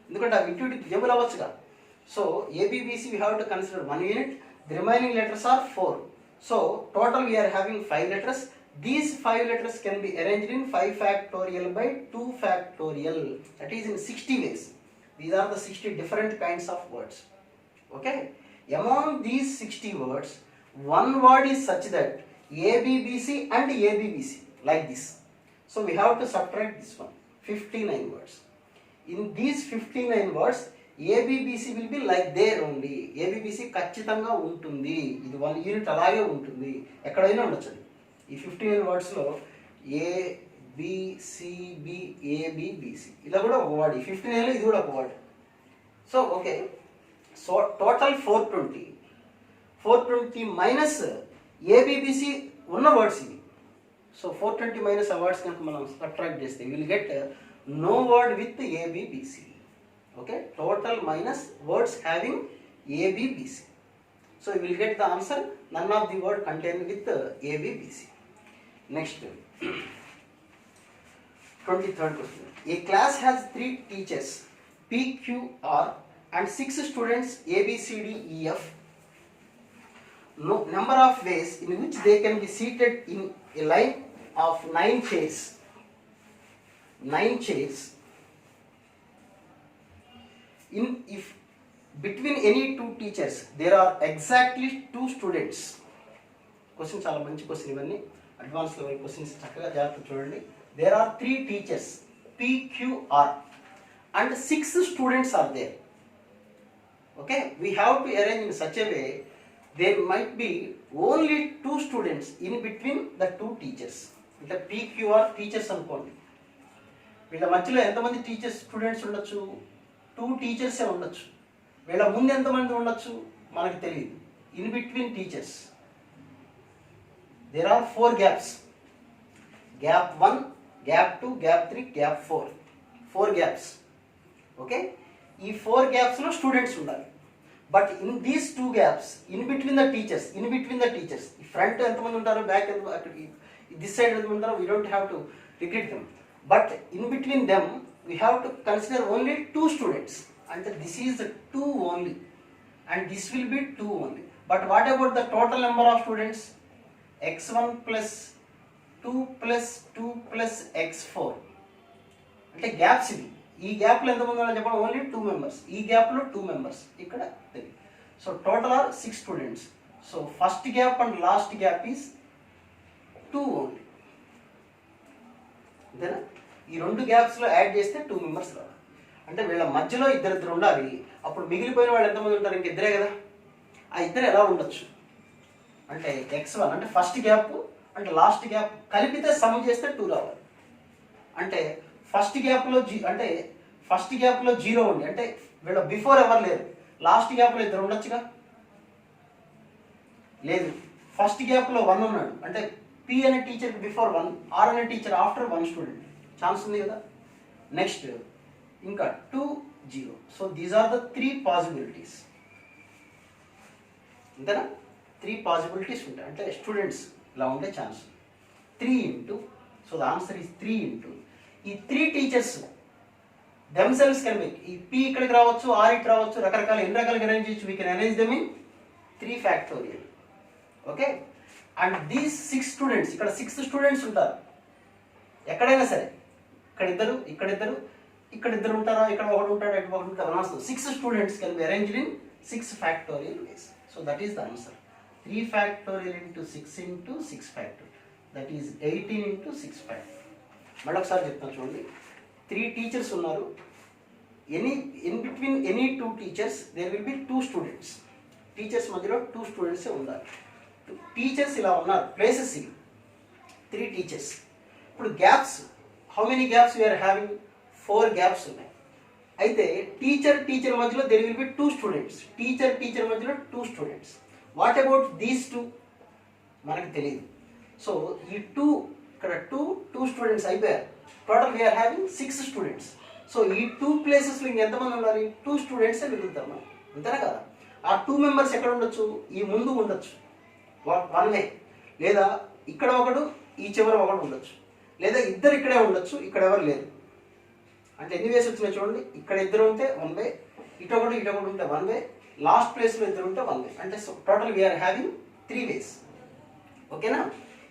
ఎందుకంటే ఆ intuitive జబుల్ అవ్వచ్చుగా. So ABBC we have to consider 1 unit. The remaining letters are 4. So total we are having 5 letters. These 5 letters can be arranged in 5 factorial by 2 factorial. That is in 60 ways. These are the 60 different kinds of words. Okay. Among these 60 words, one word is such that ABBC and ABBC like this. So we have to subtract this one. 59 words. In these 59 words, ABBC will be like there only. ABBC ఖచ్చితంగా ఉంటుంది. ఇది 1 unit అలాగే ఉంటుంది, ఎక్కడైనా ఉండొచ్చు. ఈ 59 వర్డ్స్లో ABCB ABBC ఇలా కూడా ఒక వర్డ్. ఈ 59లో ఇది కూడా ఒక word. So okay, so total 420 minus ABBC ఉన్న వర్డ్స్ ఇవి. సో 420 మైనస్ ఆ వర్డ్స్ కనుక మనం సబ్ట్రాక్ట్ చేస్తే will get no word with ABBC. Okay, total minus words having ABBC. So you will get the answer, none of the word contained with ABBC. Next, 23rd question. A class has 3 teachers P, Q, R and 6 students A, B, C, D, E, F. No number of ways in which they can be seated in a line of 9 chairs. 9 chairs. If between any 2 teachers there are exactly 2 students. Question చాలా మంచి question, ఇవన్నీ advance level questions, చక్కగా జాగ్రత్త చూడండి. There are 3 teachers P, Q, R and 6 students are there. Okay, we have to arrange in such a way there might be only 2 students in between the 2 teachers. అంటే P, Q, R teachers అనుకోండి. వీళ్ళ మధ్యలో ఎంతమంది teachers students ఉండొచ్చు, 2 టీచర్సే ఉండొచ్చు. వీళ్ళ ముందు ఎంతమంది ఉండొచ్చు మనకు తెలియదు. In between teachers there are 4 gaps. Gap 1, gap 2, gap 3, gap 4. 4 gaps. Okay, ఈ 4 గ్యాప్స్లో స్టూడెంట్స్ ఉండాలి. But in these 2 gaps in between the teachers ఈ ఫ్రంట్ ఎంతమంది ఉంటారు, బ్యాక్ అక్కడికి దిస్ సైడ్ ఎంతమంది ఉంటారు, we don't have to regret them. But in between them we have to consider only 2 students. అంటే this is 2 only and this will be 2 only. But what about the total number of students? x1 plus 2 plus 2 plus x4. అంటే gaps ఇవి. ఈ గ్యాప్లో ఎంతమంది ఉన్నారో చెప్పండి, only 2 members. ఈ గ్యాప్లో 2 మెంబర్స్, ఇక్కడ 3. So total are 6 students. So first gap and last gap is 2 only. అంతేనా? ఈ 2 గ్యాప్స్లో యాడ్ చేస్తే 2 మెంబర్స్ రావాలి. అంటే వీళ్ళ మధ్యలో ఇద్దరిద్దరు ఉండాలి. అప్పుడు మిగిలిపోయిన వాళ్ళు ఎంతమంది ఉంటారు, ఇంక ఇద్దరే కదా. ఆ ఇద్దరు ఎలా ఉండొచ్చు అంటే x1 అంటే ఫస్ట్ గ్యాప్ అంటే లాస్ట్ గ్యాప్ కలిపితే సమ్ చేస్తే 2 రావాలి. అంటే ఫస్ట్ గ్యాప్లో ఫస్ట్ గ్యాప్లో 0 ఉంది అంటే వీళ్ళ బిఫోర్ ఎవరు లేరు. లాస్ట్ గ్యాప్లో ఇద్దరు ఉండొచ్చుగా, లేదు. ఫస్ట్ గ్యాప్లో 1 ఉన్నాడు అంటే P అనే టీచర్ బిఫోర్ 1, R అనే టీచర్ ఆఫ్టర్ 1 స్టూడెంట్, ఛాన్స్ ఉంది కదా. నెక్స్ట్ ఇంకా 2, 0. So these are the 3 possibilities. అంతేనా? 3 పాసిబిలిటీస్ ఉంటాయి. అంటే స్టూడెంట్స్ ఇలా ఉండే chance 3 into. So the answer is 3 into ఈ 3 టీచర్స్ themselves can make. ఈ P ఇక్కడికి రావచ్చు, R ఇటు రావచ్చు, రకరకాల ఎన్ని రకాలుగా అరేంజ్ చేయొచ్చు. We can arrange them in 3 factorial. Okay, and these 6 students, ఇక్కడ 6 స్టూడెంట్స్ ఉంటారు ఎక్కడైనా సరే. ఇక్కడిద్దరు, ఇక్కడిద్దరు ఉంటారా, ఇక్కడ ఒకటి ఉంటాడు, ఇక్కడ ఒకటి ఉంటారు, 6 students can be arranged in 6 factorial ways. So that is the answer. 3 factorial into 6 into 6 factorial, that is 18 into 6 factorial. మళ్ళీ ఒకసారి చెప్తాను చూడండి. 3 టీచర్స్ ఉన్నారు. In between any 2 teachers there will be 2 students. Teachers మధ్యలో 2 స్టూడెంట్సే ఉండాలి. టీచర్స్ ఇలా ఉన్నారు, places ఇవి 3 టీచర్స్. ఇప్పుడు gaps, how many gaps we are having? 4 gaps ఉన్నాయి. అయితే టీచర్ మధ్యలో there will be 2 students. Teacher మధ్యలో 2 స్టూడెంట్స్. What about these 2? మనకు తెలియదు. సో ఈ 2 ఇక్కడ 2 స్టూడెంట్స్ అయిపోయారు. Total we are having 6 students. So ఈ 2 ప్లేసెస్లో ఇంకెంతమంది ఉండాలి? 2 స్టూడెంట్సే మిగులుతారు మనం, అంతేనా కదా. ఆ 2 మెంబర్స్ ఎక్కడ ఉండొచ్చు? ఈ ముందు ఉండొచ్చు, 1 వే. లేదా ఇక్కడ ఒకడు, ఈ చివర ఒకడు ఉండొచ్చు. లేదా ఇద్దరు ఇక్కడే ఉండొచ్చు, ఇక్కడ ఎవరు లేరు. అంటే ఎన్ని వేస్ వచ్చినాయి చూడండి. ఇక్కడ ఇద్దరు ఉంటే 1 వే, ఇటొకటి ఉంటే 1 వే, లాస్ట్ ప్లేస్లో ఇద్దరు ఉంటే 1 వే. అంటే సో టోటల్ వీఆర్ హ్యావింగ్ 3 వేస్. ఓకేనా?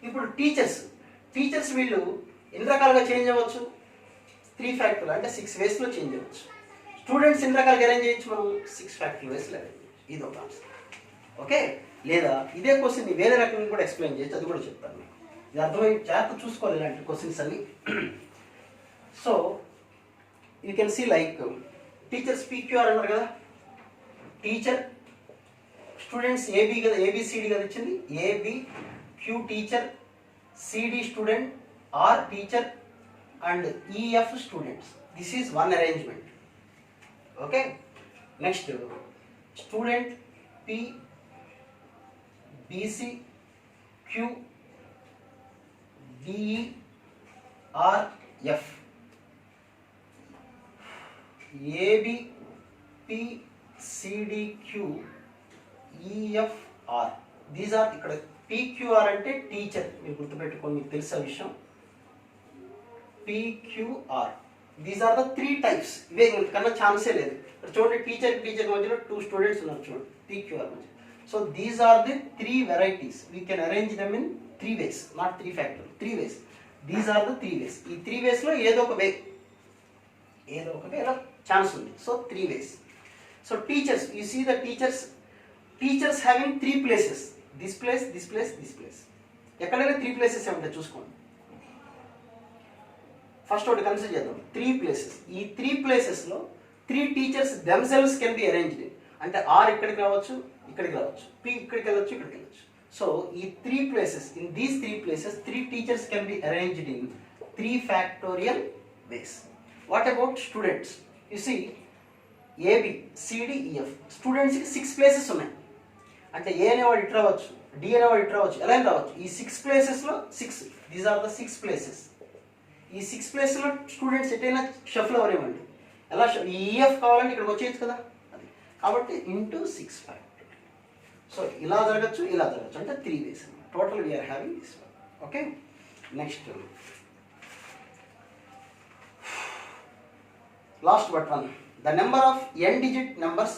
ఇప్పుడు టీచర్స్ వీళ్ళు ఎన్ని రకాలుగా చేంజ్ అవ్వచ్చు? 3 ఫ్యాక్టర్లు అంటే 6 వేస్లో చేంజ్ అవ్వచ్చు. స్టూడెంట్స్ ఎన్ని రకాలుగా అరేంజ్ చేయొచ్చు మనం? 6 ఫ్యాక్టర్ల వేస్లో అరేంజ్ చేయొచ్చు. ఇది ఒక ఆన్సర్. ఓకే, లేదా ఇదే క్వశ్చన్ వేరే రకంగా కూడా ఎక్స్ప్లెయిన్ చేయొచ్చు, అది కూడా చెప్తాను మీకు. ఇది అర్థమై జాగ్రత్త చూసుకోవాలి ఇలాంటి క్వశ్చన్స్ అన్ని. So you can see like teachers PQR అన్నారు కదా. టీచర్, స్టూడెంట్స్ ఏబి కదా, ABCD కదా ఇచ్చింది. AB, Q teacher, CD student, R teacher and EF students. This is 1 arrangement. Okay, next student P, BC, Q, DE, R, F. AB, P, CD, Q, EF, R. These are ఇక్కడ PQR అంటే teacher, మీరు గుర్తుపెట్టుకోండి, మీకు తెలిసే విషయం. PQR, these are the 3 types. ఇవే కన్నా ఛాన్సే లేదు. చూడండి, టీచర్ మధ్యలో 2 స్టూడెంట్స్ ఉన్నారు చూడండి, PQR మధ్య. So these are the 3 varieties. We can arrange them in 3 ways, not 3 factor, 3 ways. These are the 3 ways. ఈ 3 వేస్లో ఏదో ఒక వేలో ఛాన్స్ ఉంది. So 3 ways. So teachers, you see the teachers having 3 places. This place. ఎక్కడైనా 3 places ఉంటాయి చూసుకోండి. First ఒకటి కన్సిడర్ చేద్దాం. 3 ప్లేసెస్. ఈ 3 ప్లేసెస్లో 3 teachers themselves can be arranged. అంటే R ఇక్కడికి రావచ్చు, ఇక్కడికి రావచ్చు, P ఇక్కడికి వెళ్ళొచ్చు, ఇక్కడికి వెళ్ళొచ్చు. సో ఈ 3 places, in these 3 places 3 teachers can be arranged in 3 factorial ways. What about students? You see AB CD EF స్టూడెంట్స్కి 6 ప్లేసెస్ ఉన్నాయి. అంటే ఏ అనేవాడు ఇటు రావచ్చు, డి అనేవాడు ఇటు రావచ్చు, ఎలా రావచ్చు. ఈ 6 ప్లేసెస్లో 6, దీస్ ఆర్ ద 6 ప్లేసెస్. ఈ 6 ప్లేసెస్లో స్టూడెంట్స్ ఎటైనా షఫల్ అవనివ్వండి. ఎలా ఈ ఈఎఫ్ కావాలంటే ఇక్కడికి వచ్చేయచ్చు కదా, అది కాబట్టి ఇంటూ 6 ఫ్యాక్టర్. సో ఇలా జరగచ్చు, ఇలా జరగచ్చు, అంటే 3 వేస్ అన్నమాట. Total we are having this one. Okay, next last but one. The number of n-digit numbers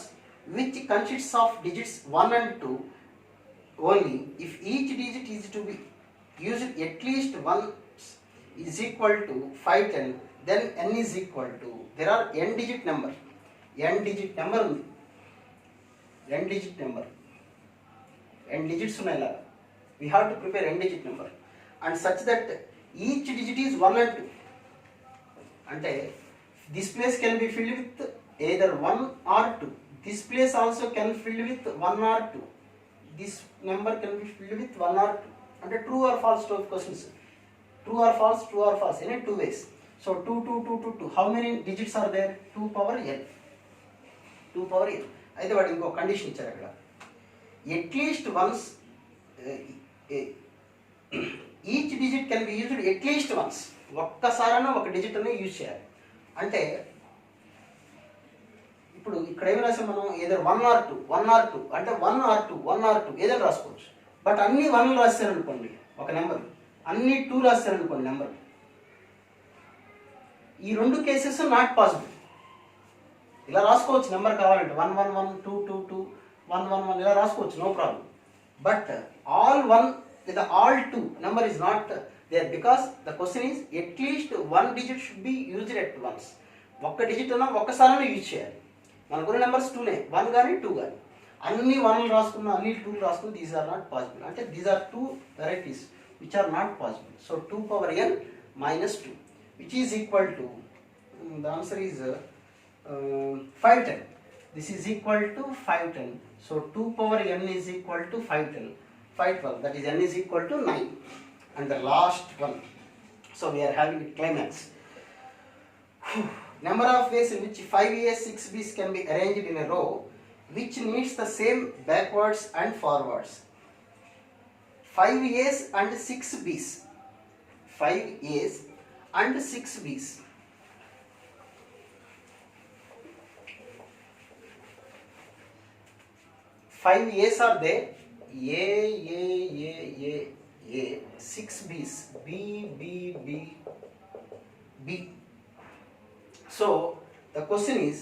which consists of digits 1 and 2 only if each digit is to be used at least once is equal to 510, then n is equal to, there are n-digit number ఉంది, n-digit number, n digits ఉన్నాయి లాగా. We have to prepare n-digit number and such that each digit is 1 and 2. అంటే this place can be filled with either 1 or 2. This place also can fill with 1 or 2. This number can be filled with 1 or 2. And true or false to questions. True or false, true or false. In 2 ways. So 2, 2, 2, 2, 2. How many digits are there? 2 power n. 2 power n. అయితే వాడు ఇంకో condition ఇచ్చారు అక్కడ. At least once each digit can be used at least once. ఒక్కసారైనా ఒక digit అని use చేయాలి. అంటే ఇప్పుడు ఇక్కడ ఏమి రాసాం మనం, ఏదో 1 or 2 అంటే 1 or 2 ఏదైనా రాసుకోవచ్చు. బట్ అన్ని 1 రాస్తారనుకోండి ఒక నెంబర్, అన్ని 2 రాస్తారనుకోండి నెంబర్, ఈ 2 కేసెస్ నాట్ పాసిబుల్. ఇలా రాసుకోవచ్చు నెంబర్ కావాలంటే 1 1 1 2 2 2 1 1 1 ఇలా రాసుకోవచ్చు, నో ప్రాబ్లం. బట్ ఆల్ 1 లేదా all 2 number is not there because the question is at least 1 digit should be used at once. ఒక్క డిజిట్ అన్నా ఒక్కసారైనా యూజ్ చేయాలి. మనకున్న నెంబర్స్ 2నే, 1 కానీ 2 కానీ. అన్ని 1 రాసుకున్నా అన్ని 2 రాసుకున్నా దీస్ ఆర్ నాట్ పాసిబుల్. అంటే these are 2 varieties which are not possible. So 2 power n minus 2 which is equal to, the answer is 510. This is equal to 510. So 2 power n is equal to 510. 512, that is n is equal to 9. And the last one, so we are having a climax. Number of ways in which 5A's 6B's can be arranged in a row which needs the same backwards and forwards. 5A's and 6B's. 5A's and 6B's. Five A's are there. A, 6 B's, B. So the question is,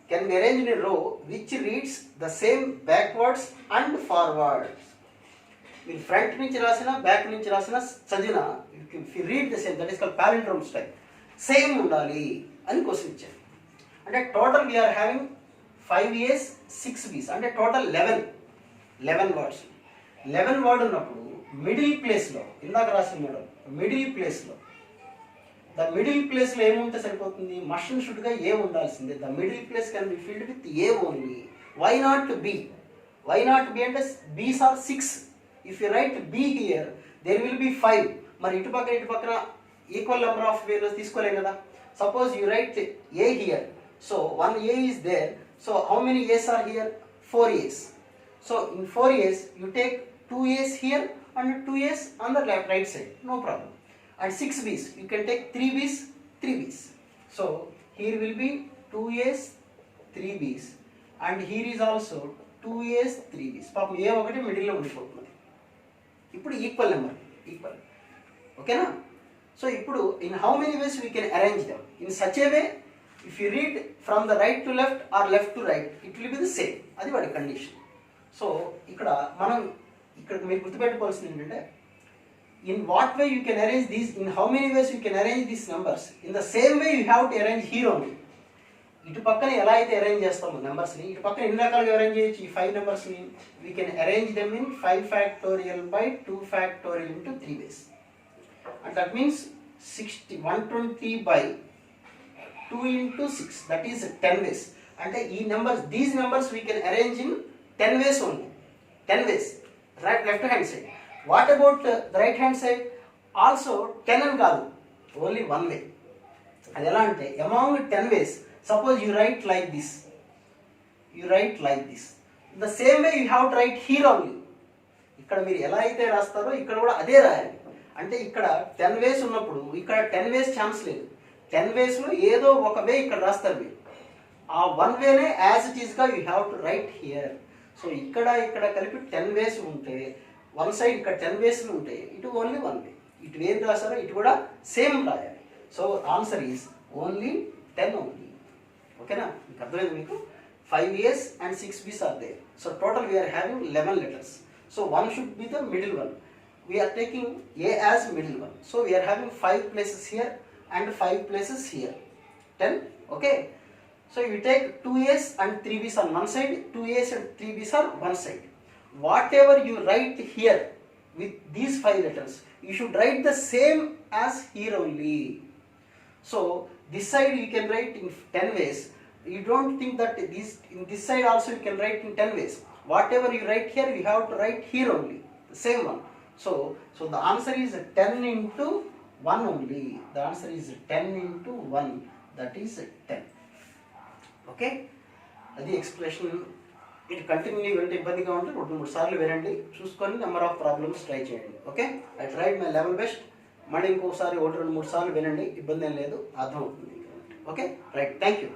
can be arranged in a row which reads the same backwards and forwards. మీరు front నుంచి రాసినా back నుంచి రాసినా చదివినా if you read the same, that is called palindrome style, same ఉండాలి అని question ఇచ్చారు. అంటే total we are having 5A's 6B's అంటే టోటల్ 11 వర్డ్స్. 11 వర్డ్ ఉన్నప్పుడు మిడిల్ ప్లేస్లో, ఇందాక రాసిన మేడం మిడిల్ ప్లేస్లో, ద మిడిల్ ప్లేస్లో ఏముంటే సరిపోతుంది, మస్ట్ షుడ్గా ఏ ఉండాల్సిందే. The middle place can be filled with A only. Why not B అంటే B's are 6. If you write B here there will be 5. మరి ఇటు పక్కన ఈక్వల్ నెంబర్ ఆఫ్ వేస్ తీసుకోలేం కదా. Suppose you write A here, so 1 A is there. So how many A's are here? 4 A's. So in 4 A's you take 2 A's here and 2 A's on the right side, no problem. And 6 B's you can take 3 B's. So here will be 2 A's 3 B's and here is also 2 A's 3 B's. పాపం ఏ ఒకటి మిడిల్లో ఉండిపోతుంది. ఇప్పుడు equal number, equal, ఓకేనా. So ఇప్పుడు in how many ways we can arrange them in such a way, if you read from the right to left or left to right it will be the same. అది వాడి condition. So ఇక్కడ మీరు గుర్తుపెట్టుకోవాల్సింది ఏంటంటే, in what way you can arrange these, in how many ways you can arrange these numbers, in the same way you have to arrange here only. ఇటు పక్కన ఎలా అయితే అరేంజ్ చేస్తామో నెంబర్స్ని, ఇటు పక్కన ఎన్ని రకాలుగా అరేంజ్ చేయొచ్చు ఈ 5 నెంబర్స్ని, we can arrange them in 5 factorial by 2 factorial into 3 ways. And that means 120 by 2 into 6, that is 10 ways. అంటే ఈ numbers, these numbers we can arrange in 10 ways only. 10 ways, right, left hand side. What about the right hand side? Also 10 అని కాదు, only 1 way. అది ఎలా అంటే, among 10 ways, suppose you write like this, you write like this. The same way you have to write here only. ఇక్కడ మీరు ఎలా అయితే రాస్తారో ఇక్కడ కూడా అదే రాయాలి. అంటే ఇక్కడ 10 వేస్ ఉన్నప్పుడు ఇక్కడ 10 వేస్ ఛాన్స్ లేదు. 10 వేస్లో ఏదో ఒక వే ఇక్కడ రాస్తారు మీరు. ఆ 1 వేనే యాజ్ ఇట్ ఈస్గా you have to write here. So ఇక్కడ కలిపి 10 వేస్ ఉంటే వన్ సైడ్ ఇక్కడ 10 వేస్లు ఉంటాయి, ఇటు ఓన్లీ 1 వే. ఇటు ఏం రాస్తారో ఇటు కూడా సేమ్ రాయాలి. So answer is only 10 only. ఓకేనా? మీకు అర్థమైంది మీకు? 5 A's and 6 B's are there. So total we are having 11 letters. So one should be the middle one. We are taking A as middle one. So we are having 5 places here and 5 places here. 10. Okay. So you take 2 A's and 3 B's on one side, 2 A's and 3 B's on one side. Whatever you write here with these 5 letters, you should write the same as here only. So this side you can write in 10 ways. You don't think that in this side also you can write in 10 ways. Whatever you write here, you have to write here only, the same one. So the answer is 10 into 1 only. The answer is 10 into 1, that is 10. Okay? అది explanation. ఇటు continue వెంట ఇబ్బందిగా ఉంటే 2-3 సార్లు వినండి, చూసుకొని number of problems try చేయండి. Okay? I tried my level best. మళ్ళీ ఇంకోసారి 1-2-3 సార్లు వినండి, ఇబ్బంది ఏం లేదు, అర్థం అవుతుంది. ఓకే? Right, thank you.